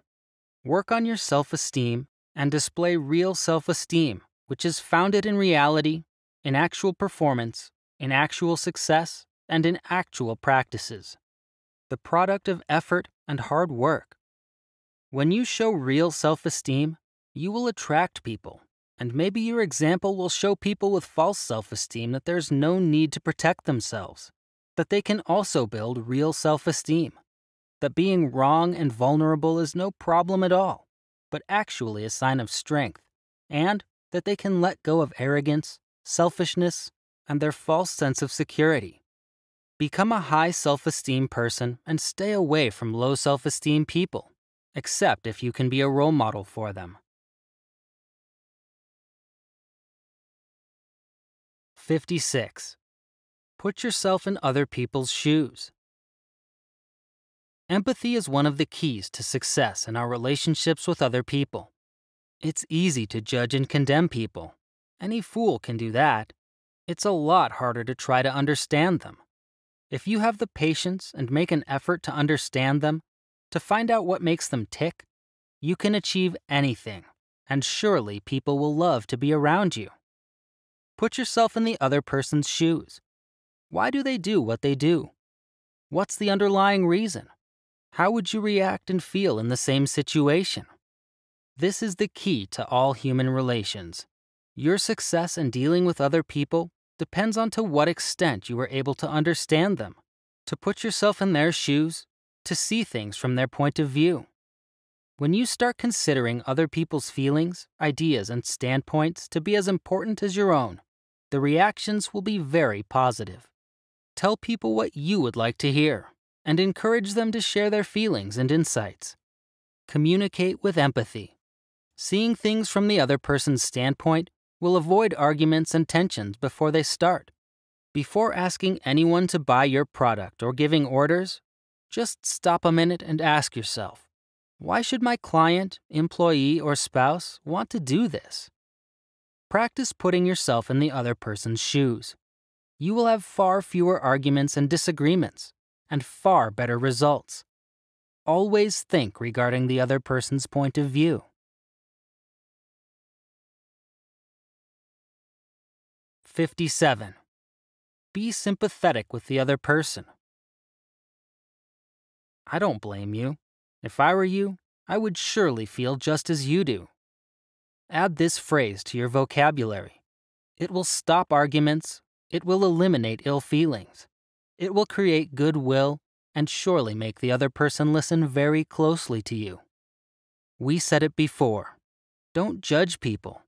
Work on your self-esteem and display real self-esteem, which is founded in reality, in actual performance, in actual success, and in actual practices. The product of effort and hard work. When you show real self-esteem, you will attract people, and maybe your example will show people with false self-esteem that there's no need to protect themselves, that they can also build real self-esteem, that being wrong and vulnerable is no problem at all, but actually a sign of strength, and that they can let go of arrogance, selfishness, and their false sense of security. Become a high self-esteem person and stay away from low self-esteem people, except if you can be a role model for them. 56. Put yourself in other people's shoes. Empathy is one of the keys to success in our relationships with other people. It's easy to judge and condemn people. Any fool can do that. It's a lot harder to try to understand them. If you have the patience and make an effort to understand them, to find out what makes them tick, you can achieve anything, and surely people will love to be around you. Put yourself in the other person's shoes. Why do they do what they do? What's the underlying reason? How would you react and feel in the same situation? This is the key to all human relations. Your success in dealing with other people depends on to what extent you are able to understand them, to put yourself in their shoes, to see things from their point of view. When you start considering other people's feelings, ideas, and standpoints to be as important as your own, the reactions will be very positive. Tell people what you would like to hear, and encourage them to share their feelings and insights. Communicate with empathy. Seeing things from the other person's standpoint will avoid arguments and tensions before they start. Before asking anyone to buy your product or giving orders, just stop a minute and ask yourself, why should my client, employee, or spouse want to do this? Practice putting yourself in the other person's shoes. You will have far fewer arguments and disagreements, and far better results. Always think regarding the other person's point of view. 57. Be sympathetic with the other person. I don't blame you. If I were you, I would surely feel just as you do. Add this phrase to your vocabulary. It will stop arguments. It will eliminate ill feelings. It will create goodwill and surely make the other person listen very closely to you. We said it before. Don't judge people.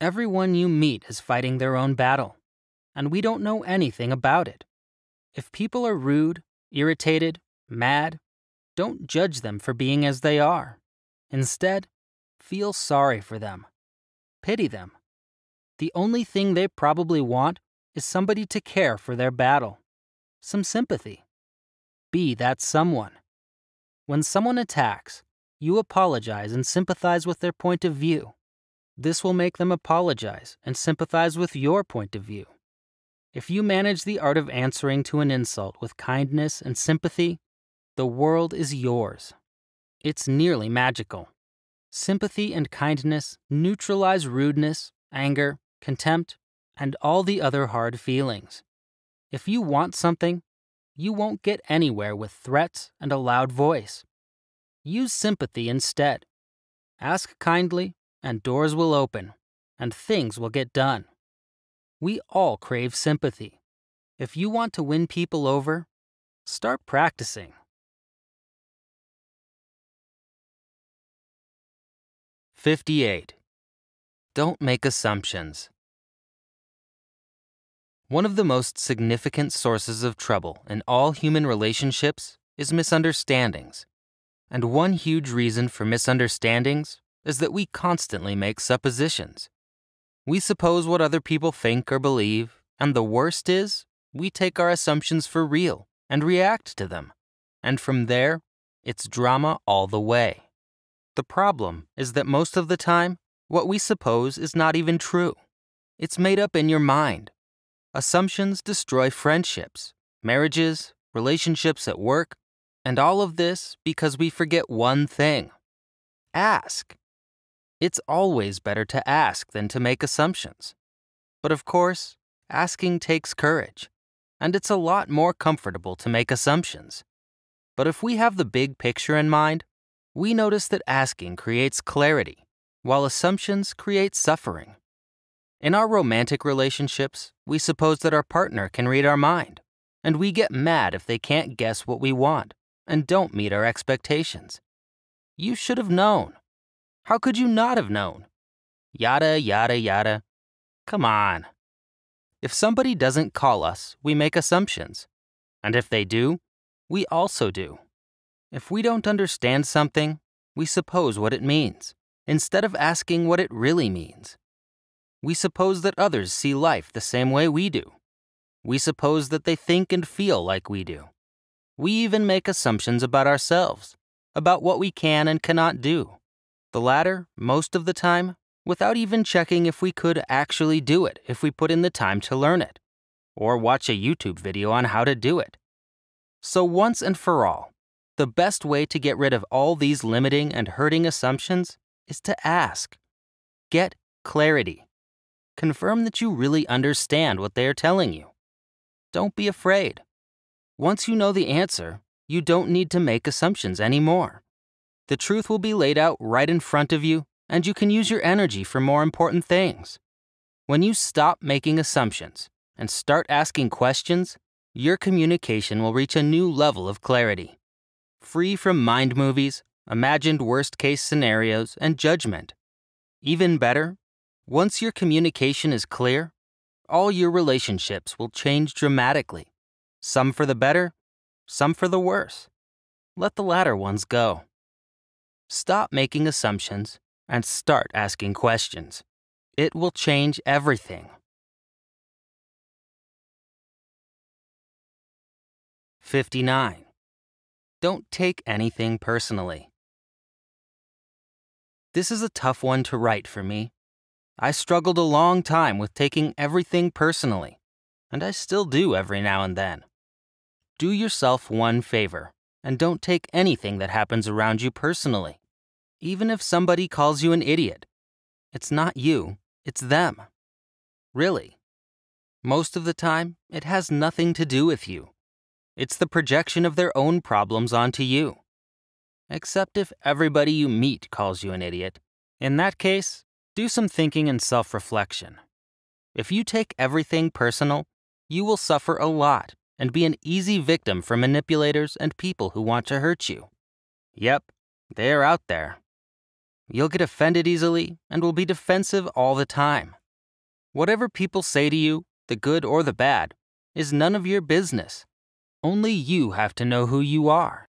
Everyone you meet is fighting their own battle, and we don't know anything about it. If people are rude, irritated, mad, don't judge them for being as they are. Instead, feel sorry for them. Pity them. The only thing they probably want is somebody to care for their battle. Some sympathy. Be that someone. When someone attacks, you apologize and sympathize with their point of view. This will make them apologize and sympathize with your point of view. If you manage the art of answering to an insult with kindness and sympathy, the world is yours. It's nearly magical. Sympathy and kindness neutralize rudeness, anger, contempt, and all the other hard feelings. If you want something, you won't get anywhere with threats and a loud voice. Use sympathy instead. Ask kindly, and doors will open, and things will get done. We all crave sympathy. If you want to win people over, start practicing. 58. Don't make assumptions. One of the most significant sources of trouble in all human relationships is misunderstandings. And one huge reason for misunderstandings is that we constantly make suppositions. We suppose what other people think or believe, and the worst is, we take our assumptions for real and react to them. And from there, it's drama all the way. The problem is that most of the time, what we suppose is not even true. It's made up in your mind. Assumptions destroy friendships, marriages, relationships at work, and all of this because we forget one thing. Ask. It's always better to ask than to make assumptions. But of course, asking takes courage, and it's a lot more comfortable to make assumptions. But if we have the big picture in mind, we notice that asking creates clarity, while assumptions create suffering. In our romantic relationships, we suppose that our partner can read our mind, and we get mad if they can't guess what we want and don't meet our expectations. You should have known. How could you not have known? Yada, yada, yada. Come on. If somebody doesn't call us, we make assumptions. And if they do, we also do. If we don't understand something, we suppose what it means, instead of asking what it really means. We suppose that others see life the same way we do. We suppose that they think and feel like we do. We even make assumptions about ourselves, about what we can and cannot do. The latter, most of the time, without even checking if we could actually do it if we put in the time to learn it, or watch a YouTube video on how to do it. So once and for all, the best way to get rid of all these limiting and hurting assumptions is to ask. Get clarity. Confirm that you really understand what they are telling you. Don't be afraid. Once you know the answer, you don't need to make assumptions anymore. The truth will be laid out right in front of you, and you can use your energy for more important things. When you stop making assumptions and start asking questions, your communication will reach a new level of clarity. Free from mind movies, imagined worst-case scenarios, and judgment. Even better, once your communication is clear, all your relationships will change dramatically. Some for the better, some for the worse. Let the latter ones go. Stop making assumptions and start asking questions. It will change everything. 59. Don't take anything personally. This is a tough one to write for me. I struggled a long time with taking everything personally, and I still do every now and then. Do yourself one favor, and don't take anything that happens around you personally. Even if somebody calls you an idiot, it's not you, it's them. Really. Most of the time, it has nothing to do with you. It's the projection of their own problems onto you. Except if everybody you meet calls you an idiot. In that case, do some thinking and self-reflection. If you take everything personal, you will suffer a lot and be an easy victim for manipulators and people who want to hurt you. Yep, they're out there. You'll get offended easily and will be defensive all the time. Whatever people say to you, the good or the bad, is none of your business. Only you have to know who you are.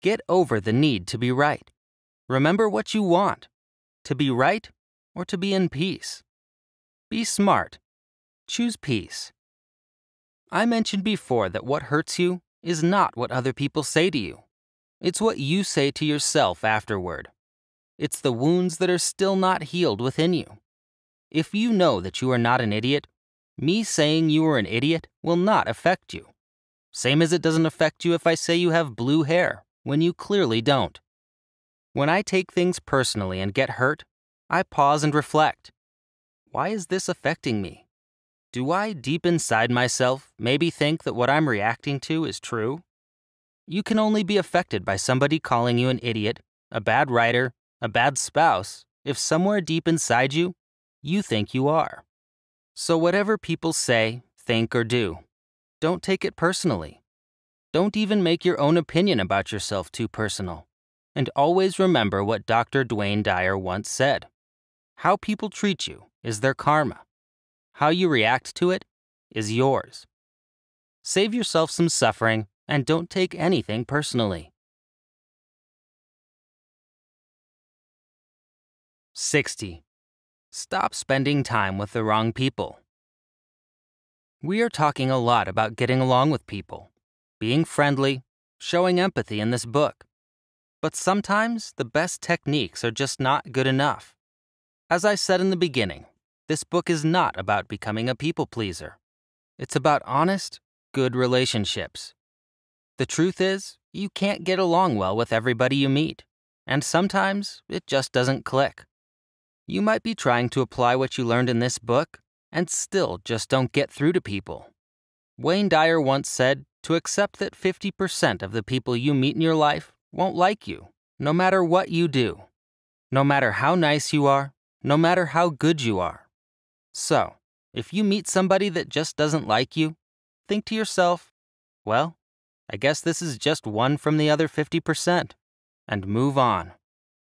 Get over the need to be right. Remember what you want, to be right or to be in peace. Be smart. Choose peace. I mentioned before that what hurts you is not what other people say to you. It's what you say to yourself afterward. It's the wounds that are still not healed within you. If you know that you are not an idiot, me saying you are an idiot will not affect you. Same as it doesn't affect you if I say you have blue hair, when you clearly don't. When I take things personally and get hurt, I pause and reflect. Why is this affecting me? Do I, deep inside myself, maybe think that what I'm reacting to is true? You can only be affected by somebody calling you an idiot, a bad writer, a bad spouse, if somewhere deep inside you, you think you are. So whatever people say, think, or do, don't take it personally. Don't even make your own opinion about yourself too personal. And always remember what Dr. Dwayne Dyer once said. How people treat you is their karma. How you react to it is yours. Save yourself some suffering and don't take anything personally. 60. Stop spending time with the wrong people. We are talking a lot about getting along with people, being friendly, showing empathy in this book. But sometimes the best techniques are just not good enough. As I said in the beginning, this book is not about becoming a people pleaser. It's about honest, good relationships. The truth is, you can't get along well with everybody you meet, and sometimes it just doesn't click. You might be trying to apply what you learned in this book and still just don't get through to people. Wayne Dyer once said to accept that 50% of the people you meet in your life won't like you, no matter what you do, no matter how nice you are, no matter how good you are. So, if you meet somebody that just doesn't like you, think to yourself, well, I guess this is just one from the other 50%, and move on.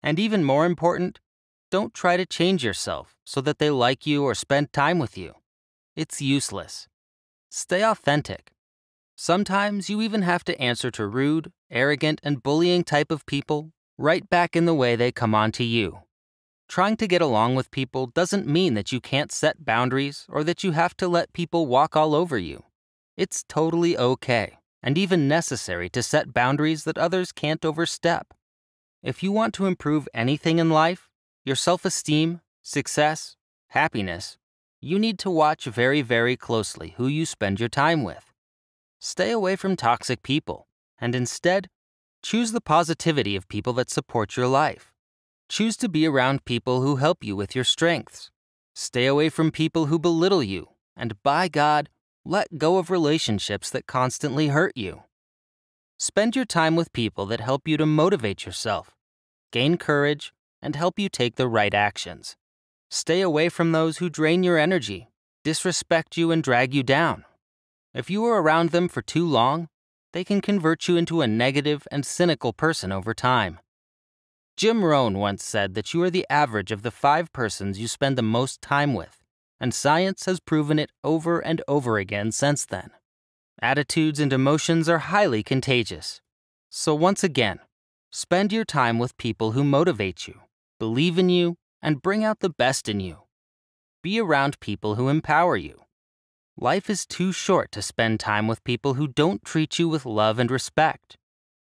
And even more important, don't try to change yourself so that they like you or spend time with you. It's useless. Stay authentic. Sometimes you even have to answer to rude, arrogant, and bullying type of people right back in the way they come on to you. Trying to get along with people doesn't mean that you can't set boundaries or that you have to let people walk all over you. It's totally okay and even necessary to set boundaries that others can't overstep. If you want to improve anything in life, your self-esteem, success, happiness, you need to watch very, very closely who you spend your time with. Stay away from toxic people and instead, choose the positivity of people that support your life. Choose to be around people who help you with your strengths. Stay away from people who belittle you, and by God, let go of relationships that constantly hurt you. Spend your time with people that help you to motivate yourself, gain courage, and help you take the right actions. Stay away from those who drain your energy, disrespect you, and drag you down. If you are around them for too long, they can convert you into a negative and cynical person over time. Jim Rohn once said that you are the average of the 5 persons you spend the most time with, and science has proven it over and over again since then. Attitudes and emotions are highly contagious. So once again, spend your time with people who motivate you, believe in you, and bring out the best in you. Be around people who empower you. Life is too short to spend time with people who don't treat you with love and respect.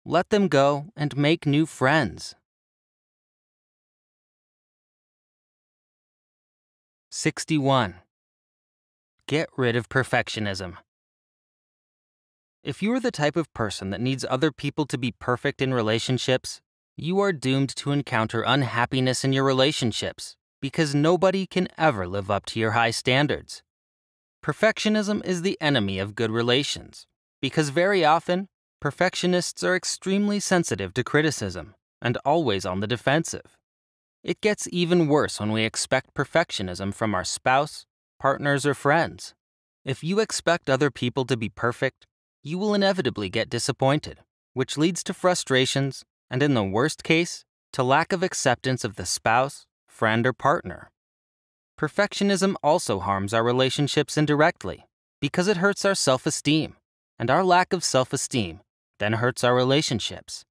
Let them go and make new friends. 61. Get rid of perfectionism. If you are the type of person that needs other people to be perfect in relationships, you are doomed to encounter unhappiness in your relationships because nobody can ever live up to your high standards. Perfectionism is the enemy of good relations because very often, perfectionists are extremely sensitive to criticism and always on the defensive. It gets even worse when we expect perfectionism from our spouse, partners, or friends. If you expect other people to be perfect, you will inevitably get disappointed, which leads to frustrations and, in the worst case, to lack of acceptance of the spouse, friend, or partner. Perfectionism also harms our relationships indirectly because it hurts our self-esteem, and our lack of self-esteem then hurts our relationships.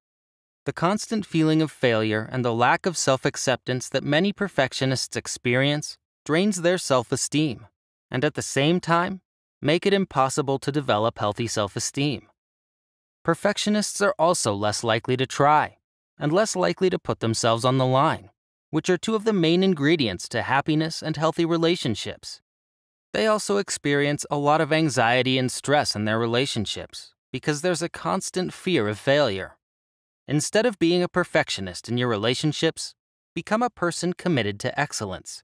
The constant feeling of failure and the lack of self-acceptance that many perfectionists experience drains their self-esteem, and at the same time, make it impossible to develop healthy self-esteem. Perfectionists are also less likely to try, and less likely to put themselves on the line, which are 2 of the main ingredients to happiness and healthy relationships. They also experience a lot of anxiety and stress in their relationships because there's a constant fear of failure. Instead of being a perfectionist in your relationships, become a person committed to excellence.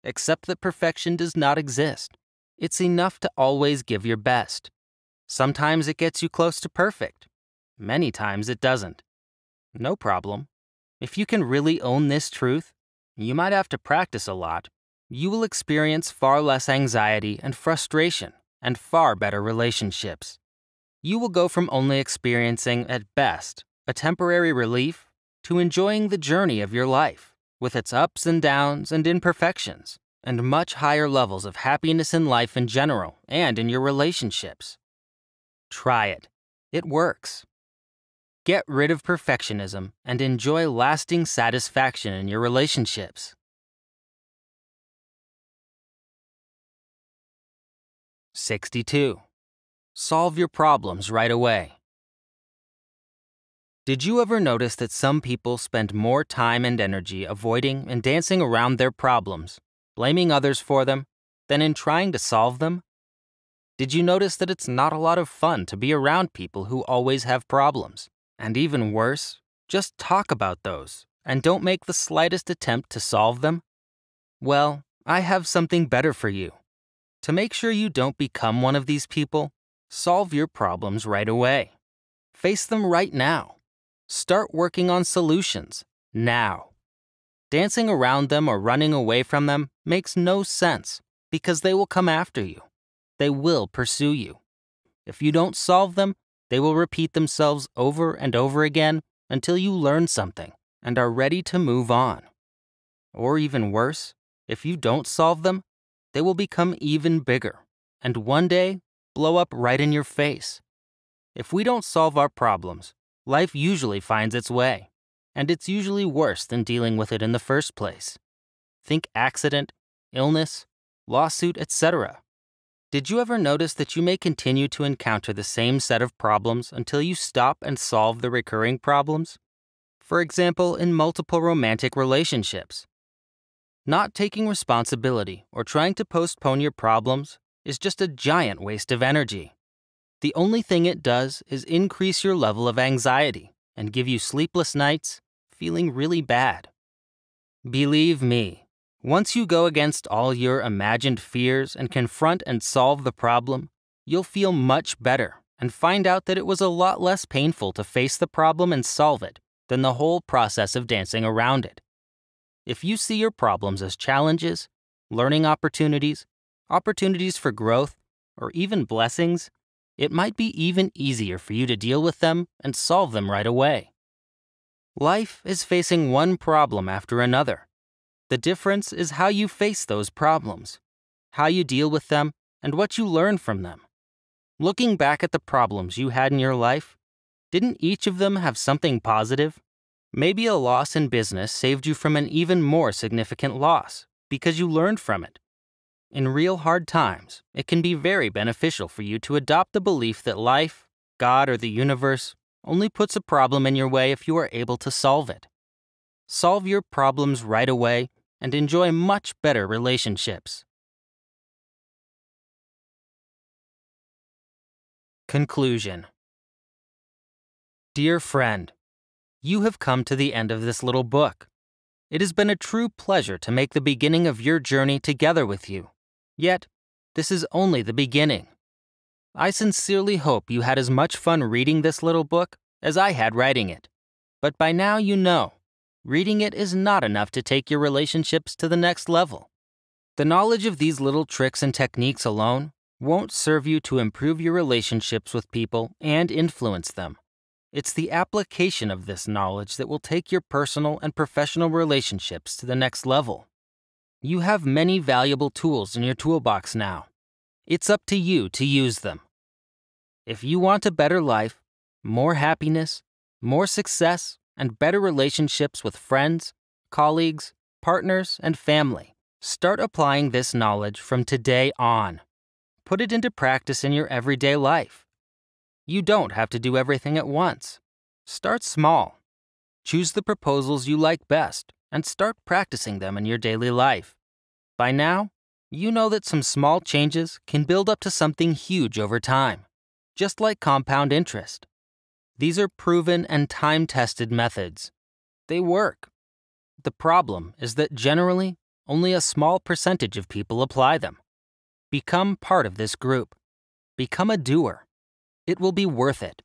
Accept that perfection does not exist. It's enough to always give your best. Sometimes it gets you close to perfect. Many times it doesn't. No problem. If you can really own this truth, you might have to practice a lot. You will experience far less anxiety and frustration and far better relationships. You will go from only experiencing, at best, a temporary relief to enjoying the journey of your life with its ups and downs and imperfections and much higher levels of happiness in life in general and in your relationships. Try it. It works. Get rid of perfectionism and enjoy lasting satisfaction in your relationships. 62. Solve your problems right away. Did you ever notice that some people spend more time and energy avoiding and dancing around their problems, blaming others for them, than in trying to solve them? Did you notice that it's not a lot of fun to be around people who always have problems? And even worse, just talk about those and don't make the slightest attempt to solve them? Well, I have something better for you. To make sure you don't become one of these people, solve your problems right away. Face them right now. Start working on solutions now. Dancing around them or running away from them makes no sense because they will come after you. They will pursue you. If you don't solve them, they will repeat themselves over and over again until you learn something and are ready to move on. Or even worse, if you don't solve them, they will become even bigger and one day blow up right in your face. If we don't solve our problems, life usually finds its way, and it's usually worse than dealing with it in the first place. Think accident, illness, lawsuit, etc. Did you ever notice that you may continue to encounter the same set of problems until you stop and solve the recurring problems? For example, in multiple romantic relationships. Not taking responsibility or trying to postpone your problems is just a giant waste of energy. The only thing it does is increase your level of anxiety and give you sleepless nights, feeling really bad. Believe me, once you go against all your imagined fears and confront and solve the problem, you'll feel much better and find out that it was a lot less painful to face the problem and solve it than the whole process of dancing around it. If you see your problems as challenges, learning opportunities, opportunities for growth, or even blessings, it might be even easier for you to deal with them and solve them right away. Life is facing one problem after another. The difference is how you face those problems, how you deal with them, and what you learn from them. Looking back at the problems you had in your life, didn't each of them have something positive? Maybe a loss in business saved you from an even more significant loss because you learned from it. In real hard times, it can be very beneficial for you to adopt the belief that life, God, or the universe only puts a problem in your way if you are able to solve it. Solve your problems right away and enjoy much better relationships. Conclusion. Dear friend, you have come to the end of this little book. It has been a true pleasure to make the beginning of your journey together with you. Yet, this is only the beginning. I sincerely hope you had as much fun reading this little book as I had writing it. But by now you know, reading it is not enough to take your relationships to the next level. The knowledge of these little tricks and techniques alone won't serve you to improve your relationships with people and influence them. It's the application of this knowledge that will take your personal and professional relationships to the next level. You have many valuable tools in your toolbox now. It's up to you to use them. If you want a better life, more happiness, more success, and better relationships with friends, colleagues, partners, and family, start applying this knowledge from today on. Put it into practice in your everyday life. You don't have to do everything at once. Start small. Choose the proposals you like best and start practicing them in your daily life. By now, you know that some small changes can build up to something huge over time, just like compound interest. These are proven and time-tested methods. They work. The problem is that generally, only a small percentage of people apply them. Become part of this group. Become a doer. It will be worth it.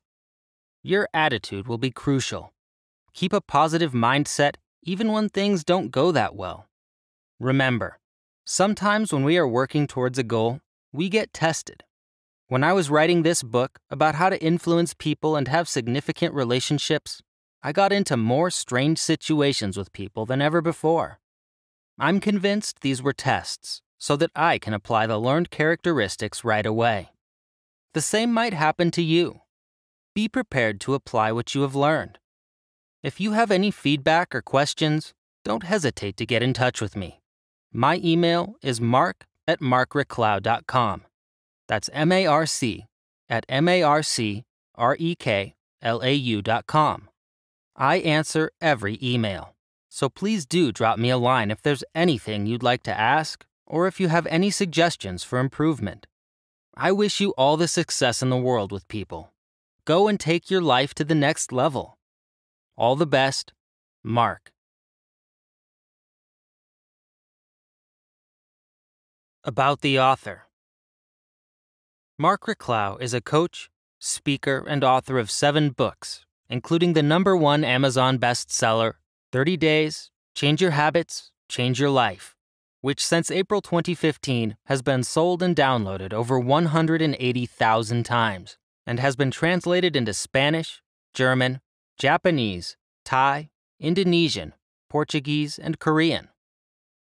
Your attitude will be crucial. Keep a positive mindset even when things don't go that well. Remember, sometimes when we are working towards a goal, we get tested. When I was writing this book about how to influence people and have significant relationships, I got into more strange situations with people than ever before. I'm convinced these were tests so that I can apply the learned characteristics right away. The same might happen to you. Be prepared to apply what you have learned. If you have any feedback or questions, don't hesitate to get in touch with me. My email is mark@markreklau.com. That's marc@markreklau.com. I answer every email, so please do drop me a line if there's anything you'd like to ask or if you have any suggestions for improvement. I wish you all the success in the world with people. Go and take your life to the next level. All the best, Mark. About the author. Mark Reklau is a coach, speaker, and author of 7 books, including the #1 Amazon bestseller, 30 Days, Change Your Habits, Change Your Life, which since April 2015 has been sold and downloaded over 180,000 times and has been translated into Spanish, German, Japanese, Thai, Indonesian, Portuguese, and Korean.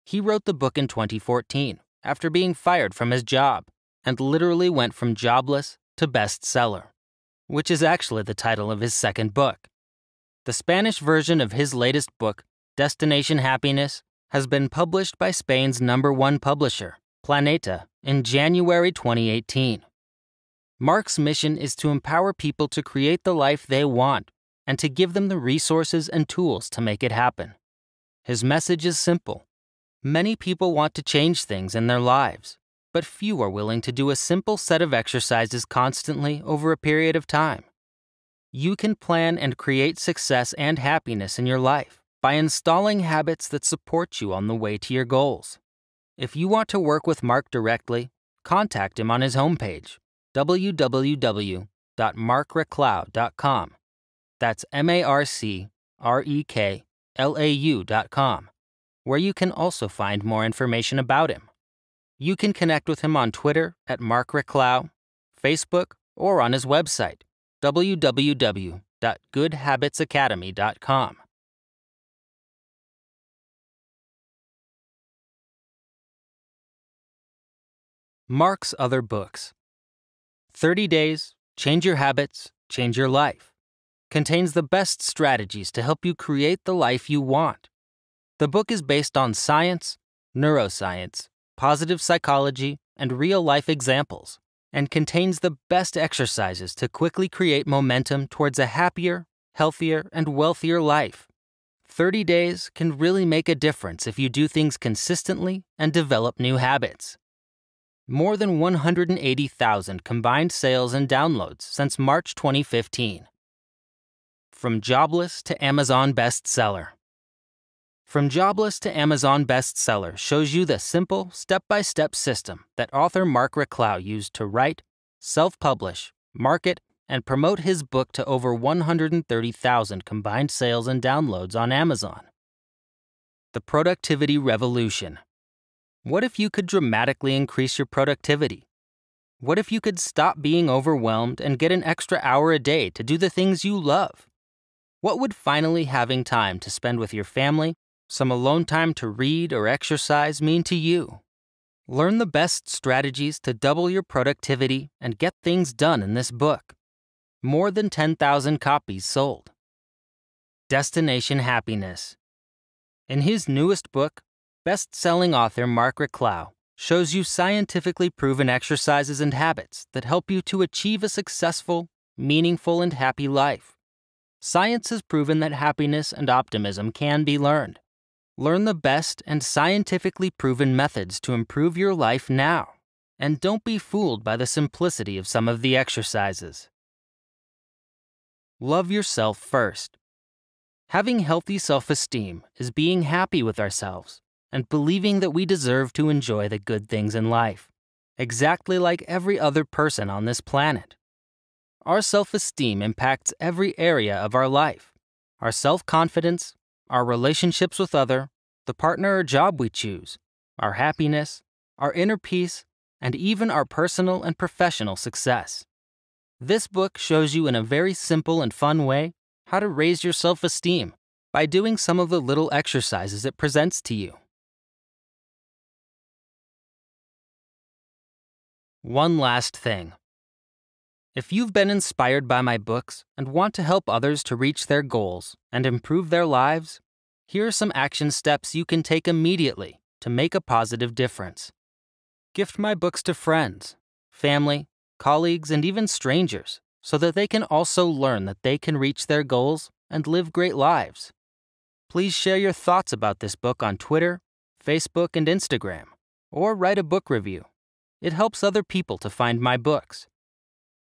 He wrote the book in 2014 after being fired from his job and literally went from jobless to bestseller, which is actually the title of his second book. The Spanish version of his latest book, Destination Happiness, has been published by Spain's #1 publisher, Planeta, in January 2018. Mark's mission is to empower people to create the life they want and to give them the resources and tools to make it happen. His message is simple. Many people want to change things in their lives, but few are willing to do a simple set of exercises constantly over a period of time. You can plan and create success and happiness in your life by installing habits that support you on the way to your goals. If you want to work with Mark directly, contact him on his homepage, www.markreklau.com. That's markreklau.com, where you can also find more information about him. You can connect with him on Twitter @markreklau, Facebook, or on his website, www.goodhabitsacademy.com. Mark's other books. 30 Days, Change Your Habits, Change Your Life contains the best strategies to help you create the life you want. The book is based on science, neuroscience, positive psychology, and real-life examples, and contains the best exercises to quickly create momentum towards a happier, healthier, and wealthier life. 30 Days can really make a difference if you do things consistently and develop new habits. More than 180,000 combined sales and downloads since March 2015. From jobless to Amazon bestseller. From jobless to Amazon bestseller shows you the simple, step-by-step system that author Mark Reklau used to write, self-publish, market, and promote his book to over 130,000 combined sales and downloads on Amazon. The Productivity Revolution. What if you could dramatically increase your productivity? What if you could stop being overwhelmed and get an extra hour a day to do the things you love? What would finally having time to spend with your family, some alone time to read or exercise mean to you? Learn the best strategies to double your productivity and get things done in this book. More than 10,000 copies sold. Destination Happiness. In his newest book, best-selling author Mark Reklau shows you scientifically proven exercises and habits that help you to achieve a successful, meaningful, and happy life. Science has proven that happiness and optimism can be learned. Learn the best and scientifically proven methods to improve your life now, and don't be fooled by the simplicity of some of the exercises. Love yourself first. Having healthy self-esteem is being happy with ourselves and believing that we deserve to enjoy the good things in life, exactly like every other person on this planet. Our self-esteem impacts every area of our life. Our self-confidence, our relationships with others, the partner or job we choose, our happiness, our inner peace, and even our personal and professional success. This book shows you in a very simple and fun way how to raise your self-esteem by doing some of the little exercises it presents to you. One last thing. If you've been inspired by my books and want to help others to reach their goals and improve their lives, here are some action steps you can take immediately to make a positive difference. Gift my books to friends, family, colleagues, and even strangers so that they can also learn that they can reach their goals and live great lives. Please share your thoughts about this book on Twitter, Facebook, and Instagram, or write a book review. It helps other people to find my books.